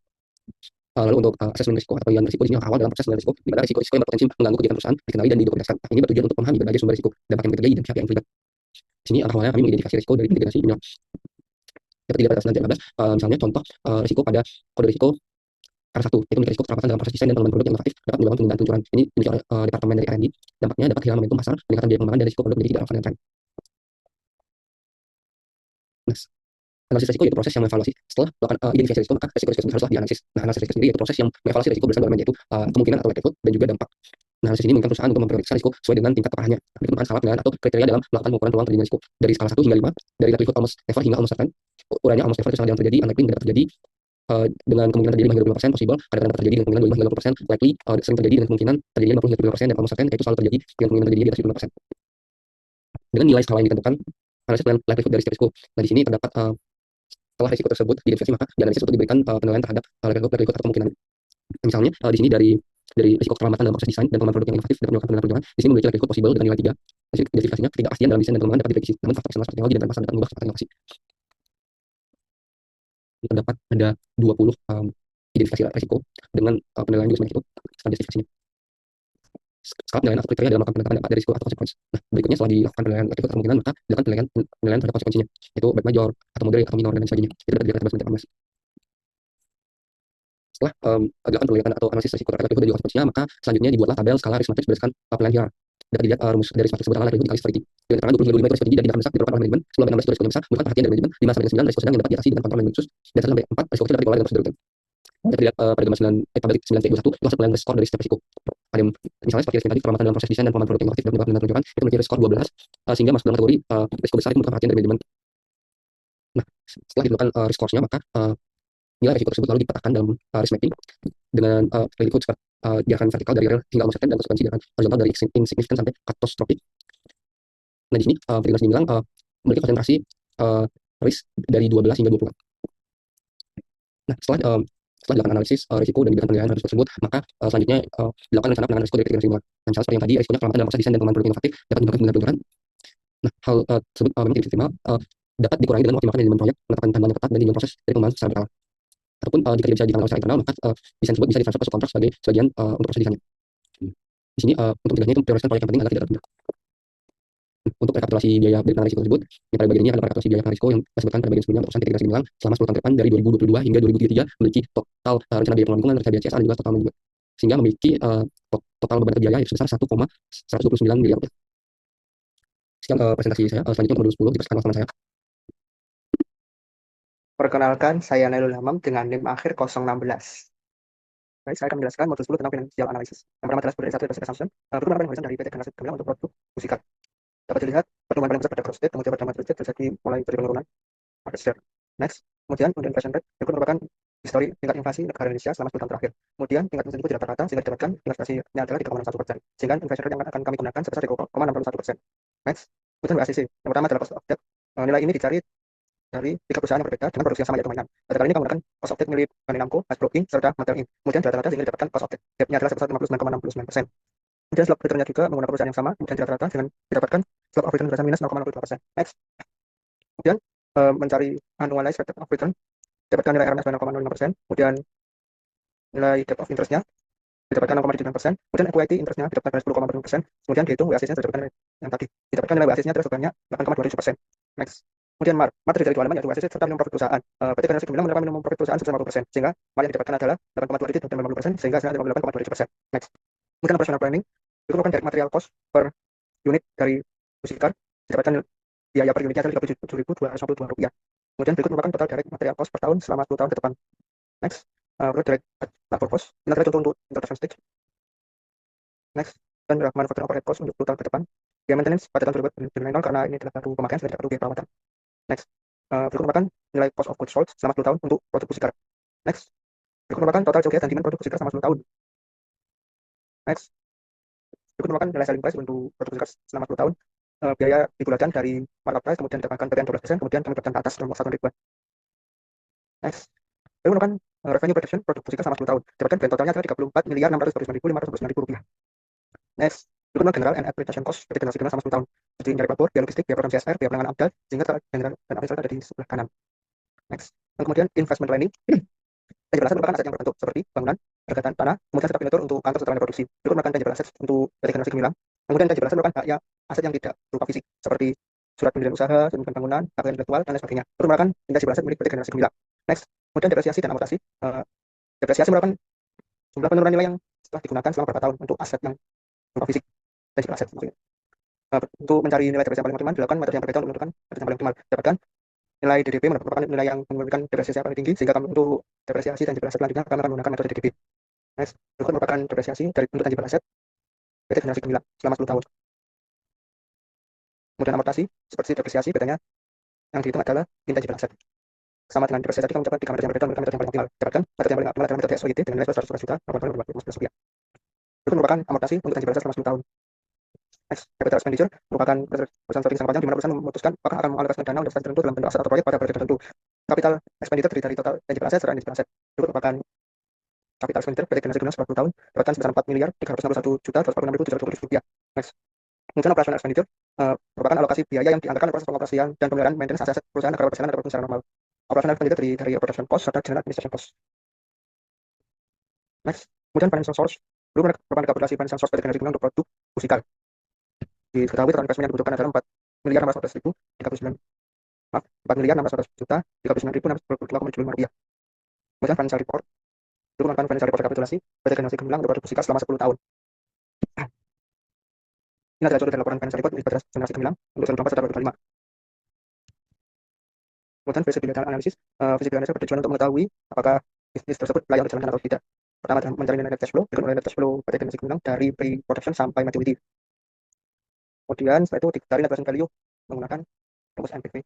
Lalu untuk asesmen risiko atau pilihan risiko di sini awal dalam proses risiko, di mana risiko yang berpotensi mengganggu kegiatan perusahaan dikenali dan didokumentasikan. Nah, ini bertujuan untuk memahami berbagai sumber risiko, dampak yang terjadi dan pihak yang terlibat. Di sini awalnya kami mengidentifikasi risiko dari integrasi dunia. dapat dilihat pada slide 15. Misalnya contoh risiko pada kode risiko R1, yaitu memiliki risiko keterlambatan dalam proses desain dan pengembangan produk yang inovatif dapat menyebabkan penundaan peluncuran. Ini dimiliki oleh Departemen dari R&D. Dampaknya dapat kehilangan momentum pasar, peningkatan biaya pengembangan, dan risiko produk menjadi tidak relevan dengan tren. Nah, analisis risiko yaitu proses yang mengevaluasi setelah melakukan identifikasi risiko, maka risiko tersebut haruslah dianalisis. Nah, analisis risiko sendiri yaitu proses yang mengevaluasi risiko berdasarkan dua elemen, yaitu kemungkinan atau likelihood dan juga dampak. Nah, analisis ini menginginkan perusahaan untuk memprioritaskan risiko sesuai dengan tingkat keparahannya. Berikut merupakan skala penilaian atau kriteria dalam melakukan pengukuran peluang terjadinya risiko dari skala 1 hingga 5, dari likelihood almost never hingga almost certain. Ukurannya almost never itu sangat jarang terjadi, unlikely tidak dapat terjadi, dengan kemungkinan terjadi 5 hingga 25%, possible kadang-kadang dapat terjadi dengan kemungkinan 25 hingga 50%, likely sering terjadi dengan kemungkinan terjadi 50 hingga 75%, dan almost certain yaitu selalu terjadi dengan kemungkinan terjadi di atas 75%. Dengan nilai skala yang ditentukan, analisis penilaian likelihood dari setiap risiko. Nah, di sini terdapat setelah risiko tersebut diidentifikasi, maka dianalisis untuk diberikan penilaian terhadap likelihood atau kemungkinan. Misalnya di sini dari risiko keterlambatan dalam proses desain dan pengembangan produk yang inovatif dapat menyebabkan penundaan peluncuran. Di sini memiliki likelihood possible dengan nilai 3. Hasil identifikasinya ketidakpastian dalam desain dan pengembangan dapat diprediksi, namun faktor eksternal seperti teknologi dan tren pasar dapat mengubah kecepatan inovasi. Terdapat ada 20 identifikasi risiko dengan penilaian juga sebanyak itu standar justifikasinya. Skala penilaian atau kriteria dalam melakukan penetapan dampak dari risiko atau konsekuensi. Nah, berikutnya setelah dilakukan penilaian likelihood atau kemungkinan, maka dilakukan penilaian terhadap konsekuensinya, yaitu baik major atau moderate atau minor dan sebagainya. Itu dapat dilihat pada slide 18. Setelah dilakukan penelitian atau analisis risiko terhadap likelihood dan juga konsekuensinya, maka selanjutnya dibuatlah tabel skala risk matrix berdasarkan penilaian HIAR. Dapat dilihat rumus dari risk matrix tersebut adalah likelihood dikali severity. Dengan keterangan 20 hingga 25 itu risiko tinggi dan tidak akan mendesak diperlukan oleh manajemen. 10 sampai 16 itu risiko besar, bukan perhatian dari manajemen. 5 sampai 9 risiko sedang yang dapat diatasi dengan kontrol manajemen khusus. Dan 1 sampai 4 risiko kecil dapat dikelola dengan prosedur rutin. Dapat dilihat pada gambar 9 tabel 9.21 itu hasil penilaian skor dari setiap risiko. Ada yang misalnya seperti risiko tadi, keterlambatan dalam proses desain dan pengembangan produk yang inovatif dapat menyebabkan penundaan peluncuran, itu memiliki skor 12, sehingga masuk dalam kategori risiko besar itu membutuhkan perhatian dari manajemen. Nah, setelah dilakukan risk score-nya, maka nilai risiko tersebut lalu dipetakan dalam risk mapping dengan likelihood diarahkan vertikal dari real hingga almost certain dan konsekuensi diarahkan horizontal dari insignificant sampai catastrophic. Nah, di sini peringkat dibilang memiliki konsentrasi risk dari 12 hingga 20. Nah, setelah dilakukan analisis risiko dan diberikan penilaian risiko tersebut, maka selanjutnya dilakukan rencana penanganan risiko dari ketiga simulan. Dan seperti yang tadi, risikonya keterlambatan dalam proses desain dan pengembangan produk inovatif dapat menyebabkan penundaan peluncuran. Nah, hal tersebut memang tidak optimal, dapat dikurangi dengan mengoptimalkan manajemen proyek, menetapkan timeline yang ketat, dan tinjauan proses dari pengembangan secara berkala. Ataupun jika tidak bisa dilakukan secara internal, maka desain tersebut bisa ditransfer ke subkontrak sebagai sebagian untuk proses desainnya. Di sini untuk mencegahnya itu prioritaskan proyek yang penting agar tidak tertunda. Untuk rekapitulasi biaya dari risiko tersebut, yang pada bagian ini adalah rekapitulasi biaya risiko yang disebutkan pada bagian sebelumnya untuk perusahaan PT Generasi Gemilang selama 10 tahun ke depan dari 2022 hingga 2033 memiliki total rencana biaya pengelolaan lingkungan, rencana biaya CSR, dan juga total manajemen, sehingga memiliki total beban kerja biaya sebesar 1,129 miliar rupiah. Sekian presentasi saya. Selanjutnya modul 10 dipersilakan teman saya. Perkenalkan, saya Nailul Hamam dengan NIM akhir 016. Baik, saya akan menjelaskan modul 10 tentang financial analysis. Yang pertama adalah sebagai satu basic assumption. Berikut merupakan horizon dari PT Generasi Gemilang untuk produk musikat. Dapat dilihat pertumbuhan paling besar pada growth state, kemudian pada maturity state terjadi mulai dari penurunan market share. Next, kemudian inflation rate. Berikut merupakan histori tingkat inflasi negara Indonesia selama 10 tahun terakhir. Kemudian tingkat inflasi tersebut rata-rata sehingga didapatkan inflasinya adalah 3,61%. Sehingga inflation rate yang akan kami gunakan sebesar 3,61%. Next, kemudian WACC. Yang pertama adalah cost of debt. Nilai ini dicari dari 3 perusahaan yang berbeda dengan produksi yang sama yaitu mainan. Pada kali ini kami menggunakan cost of debt milik Bandung Namco, Hasbro Inc, serta Mattel Inc. Kemudian rata-rata sehingga didapatkan cost of debt-nya adalah sebesar 59,69%. Kemudian slop returnnya juga menggunakan perusahaan yang sama, kemudian rata-rata dengan didapatkan slop of return sebesar minus 0,02%. Next. Kemudian mencari annualized rate of return, dapatkan nilai RMS 0,05%, kemudian nilai debt of interest-nya didapatkan 0,79%, kemudian equity interest-nya didapatkan 10,4%, kemudian dihitung WACC-nya didapatkan yang tadi, didapatkan nilai WACC-nya terus sebanyak 8,27%. Next. Kemudian materi dari dua elemen yaitu WACC serta minimum profit perusahaan. PT Generasi Gemilang menerapkan minimum profit perusahaan sebesar 50%, sehingga yang didapatkan adalah 8,2 dan 50%, sehingga hasilnya 58,27%. Next. Kemudian operational planning, itu merupakan direct material cost per unit dari Pusikar, didapatkan biaya per unitnya adalah Rp37.252. Kemudian berikut merupakan total direct material cost per tahun selama 10 tahun ke depan. Next. Berikut direct labor cost, ini adalah contoh untuk introduction stage. Next. Dan manufacturing overhead cost untuk 10 tahun ke depan. Biaya maintenance pada tahun 2009 karena ini adalah baru pemakaian sehingga tidak perlu biaya perawatan. Next. Berikut merupakan nilai cost of goods sold selama 10 tahun untuk produk Pusikar. Next. Berikut merupakan total COGS dan demand produk Pusikar selama 10 tahun. Next. Berikut merupakan nilai selling price untuk produk Pusikar selama 10 tahun. Biaya digunakan dari markup price, kemudian ditambahkan PPN 12%, kemudian kami berikan ke atas dalam 1 ribuan. Next. Berikut merupakan revenue projection produk Pusikar selama 10 tahun. Dapatkan brand totalnya adalah Rp34.629.529. Next. Berikut general and administration cost PT Generasi Gemilang selama 10 tahun. Jadi nyari labor, biaya logistik, biaya program CSR, biaya penanganan AMDAL, sehingga general dan administratif ada di sebelah kanan. Next. Dan kemudian investment planning. Tangible aset merupakan aset yang berbentuk seperti bangunan, pergatan tanah, kemudian serta pindator untuk kantor setelah produksi. Berikut merupakan tangible aset untuk PT Generasi Gemilang. Kemudian tangible aset merupakan hak aset yang tidak berupa fisik, seperti surat pendirian usaha, surat pendirian bangunan, hak intelektual, dan lain sebagainya. Itu merupakan intangible aset milik PT Generasi Gemilang. Next, kemudian depresiasi dan amortasi. Depresiasi merupakan jumlah penurunan nilai yang setelah digunakan selama beberapa tahun untuk aset yang berupa fisik dan juga aset maksudnya. Untuk mencari nilai depresiasi yang paling optimal dilakukan metode yang berbeda untuk menentukan depresiasi yang paling optimal. Dapatkan nilai DDP merupakan nilai yang memberikan depresiasi yang paling tinggi, sehingga kami untuk depresiasi dan tangible aset selanjutnya kami akan menggunakan metode DDP. Next, berikut merupakan depresiasi dari untuk tangible aset PT Generasi Gemilang selama 10 tahun. Kemudian amortasi seperti depresiasi, bedanya yang dihitung adalah intangible aset. Sama dengan depresiasi tadi, kami mencoba 3 metode yang berbeda untuk metode yang paling optimal. Dapatkan metode yang paling optimal adalah metode SOIT dengan nilai 100 juta, rupiah. Itu merupakan amortasi untuk tangible aset selama 10 tahun. Next, capital expenditure merupakan perusahaan strategi jangka panjang di mana perusahaan memutuskan apakah akan mengalokasikan dana untuk tertentu dalam bentuk aset atau proyek pada periode tertentu. Capital expenditure terdiri dari total tangible aset serta intangible aset. Itu merupakan capital expenditure PT Generasi Gemilang 10 tahun dapatkan sebesar 4.361.241.720 rupiah. Next, kemudian operational expenditure merupakan alokasi biaya yang dianggarkan oleh proses pengoperasian dan pemeliharaan maintenance aset perusahaan agar berjalan secara normal. Operational expenditure terdiri dari operation cost serta general administration cost. Next, kemudian financial source merupakan kapitalisasi financial source PT Generasi Gemilang untuk produk musikal. Diketahui total investment yang dibutuhkan adalah 4.614.000 rupiah. Kemudian financial report itu merupakan financial report rekapitulasi PT Generasi Gemilang untuk produk musikal selama 10 tahun. Ini adalah contoh dari laporan financial report PT Generasi Gemilang untuk 2024-2025. Kemudian feasibility analysis. Feasibility analysis bertujuan untuk mengetahui apakah bisnis tersebut layak dijalankan atau tidak. Pertama adalah mencari net cash flow, berikut net cash flow PT Generasi Gemilang dari pre-production sampai maturity. Kemudian setelah itu dicari net present value menggunakan rumus NPV.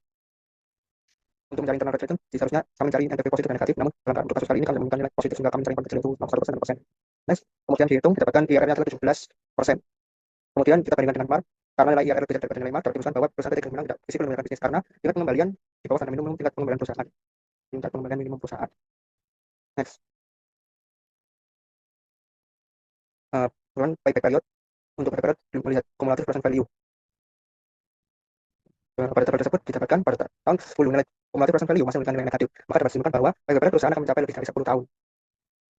Untuk mencari internal rate return, seharusnya kami mencari NPV positif dan negatif, namun dalam untuk kasus kali ini kami menemukan nilai positif sehingga kami mencari yang kecil itu 1% dan persen. Next, kemudian dihitung didapatkan IRR-nya adalah 17%. Kemudian kita bandingkan dengan MAR, karena nilai IRR tidak daripada nilai MAR, dapat diputuskan bahwa perusahaan PT Gemilang tidak fisik menjalankan bisnis karena tingkat pengembalian di bawah standar minimum tingkat pengembalian perusahaan. Tingkat pengembalian minimum perusahaan. Next, payback period. Untuk payback period melihat kumulatif present value. Pada tabel tersebut didapatkan pada tahun 10 nilai kumulatif present value masih memiliki nilai negatif, maka dapat disimpulkan bahwa payback period perusahaan akan mencapai lebih dari 10 tahun.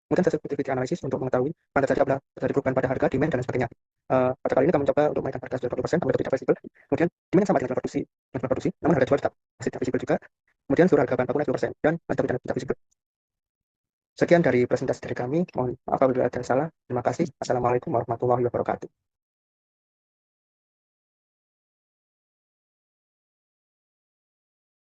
Kemudian sensitivity analysis untuk mengetahui mana terjadi perubahan pada harga, demand, dan sebagainya. Pada kali ini kami mencoba untuk menaikkan harga 20%, namun tidak visible. Kemudian demand yang sama dengan produksi, namun harga jual tetap masih tidak visible juga. Kemudian seluruh harga bahan baku naik 20% dan tidak visible. Sekian dari presentasi dari kami. Mohon maaf apabila ada salah. Terima kasih. Assalamualaikum warahmatullahi wabarakatuh.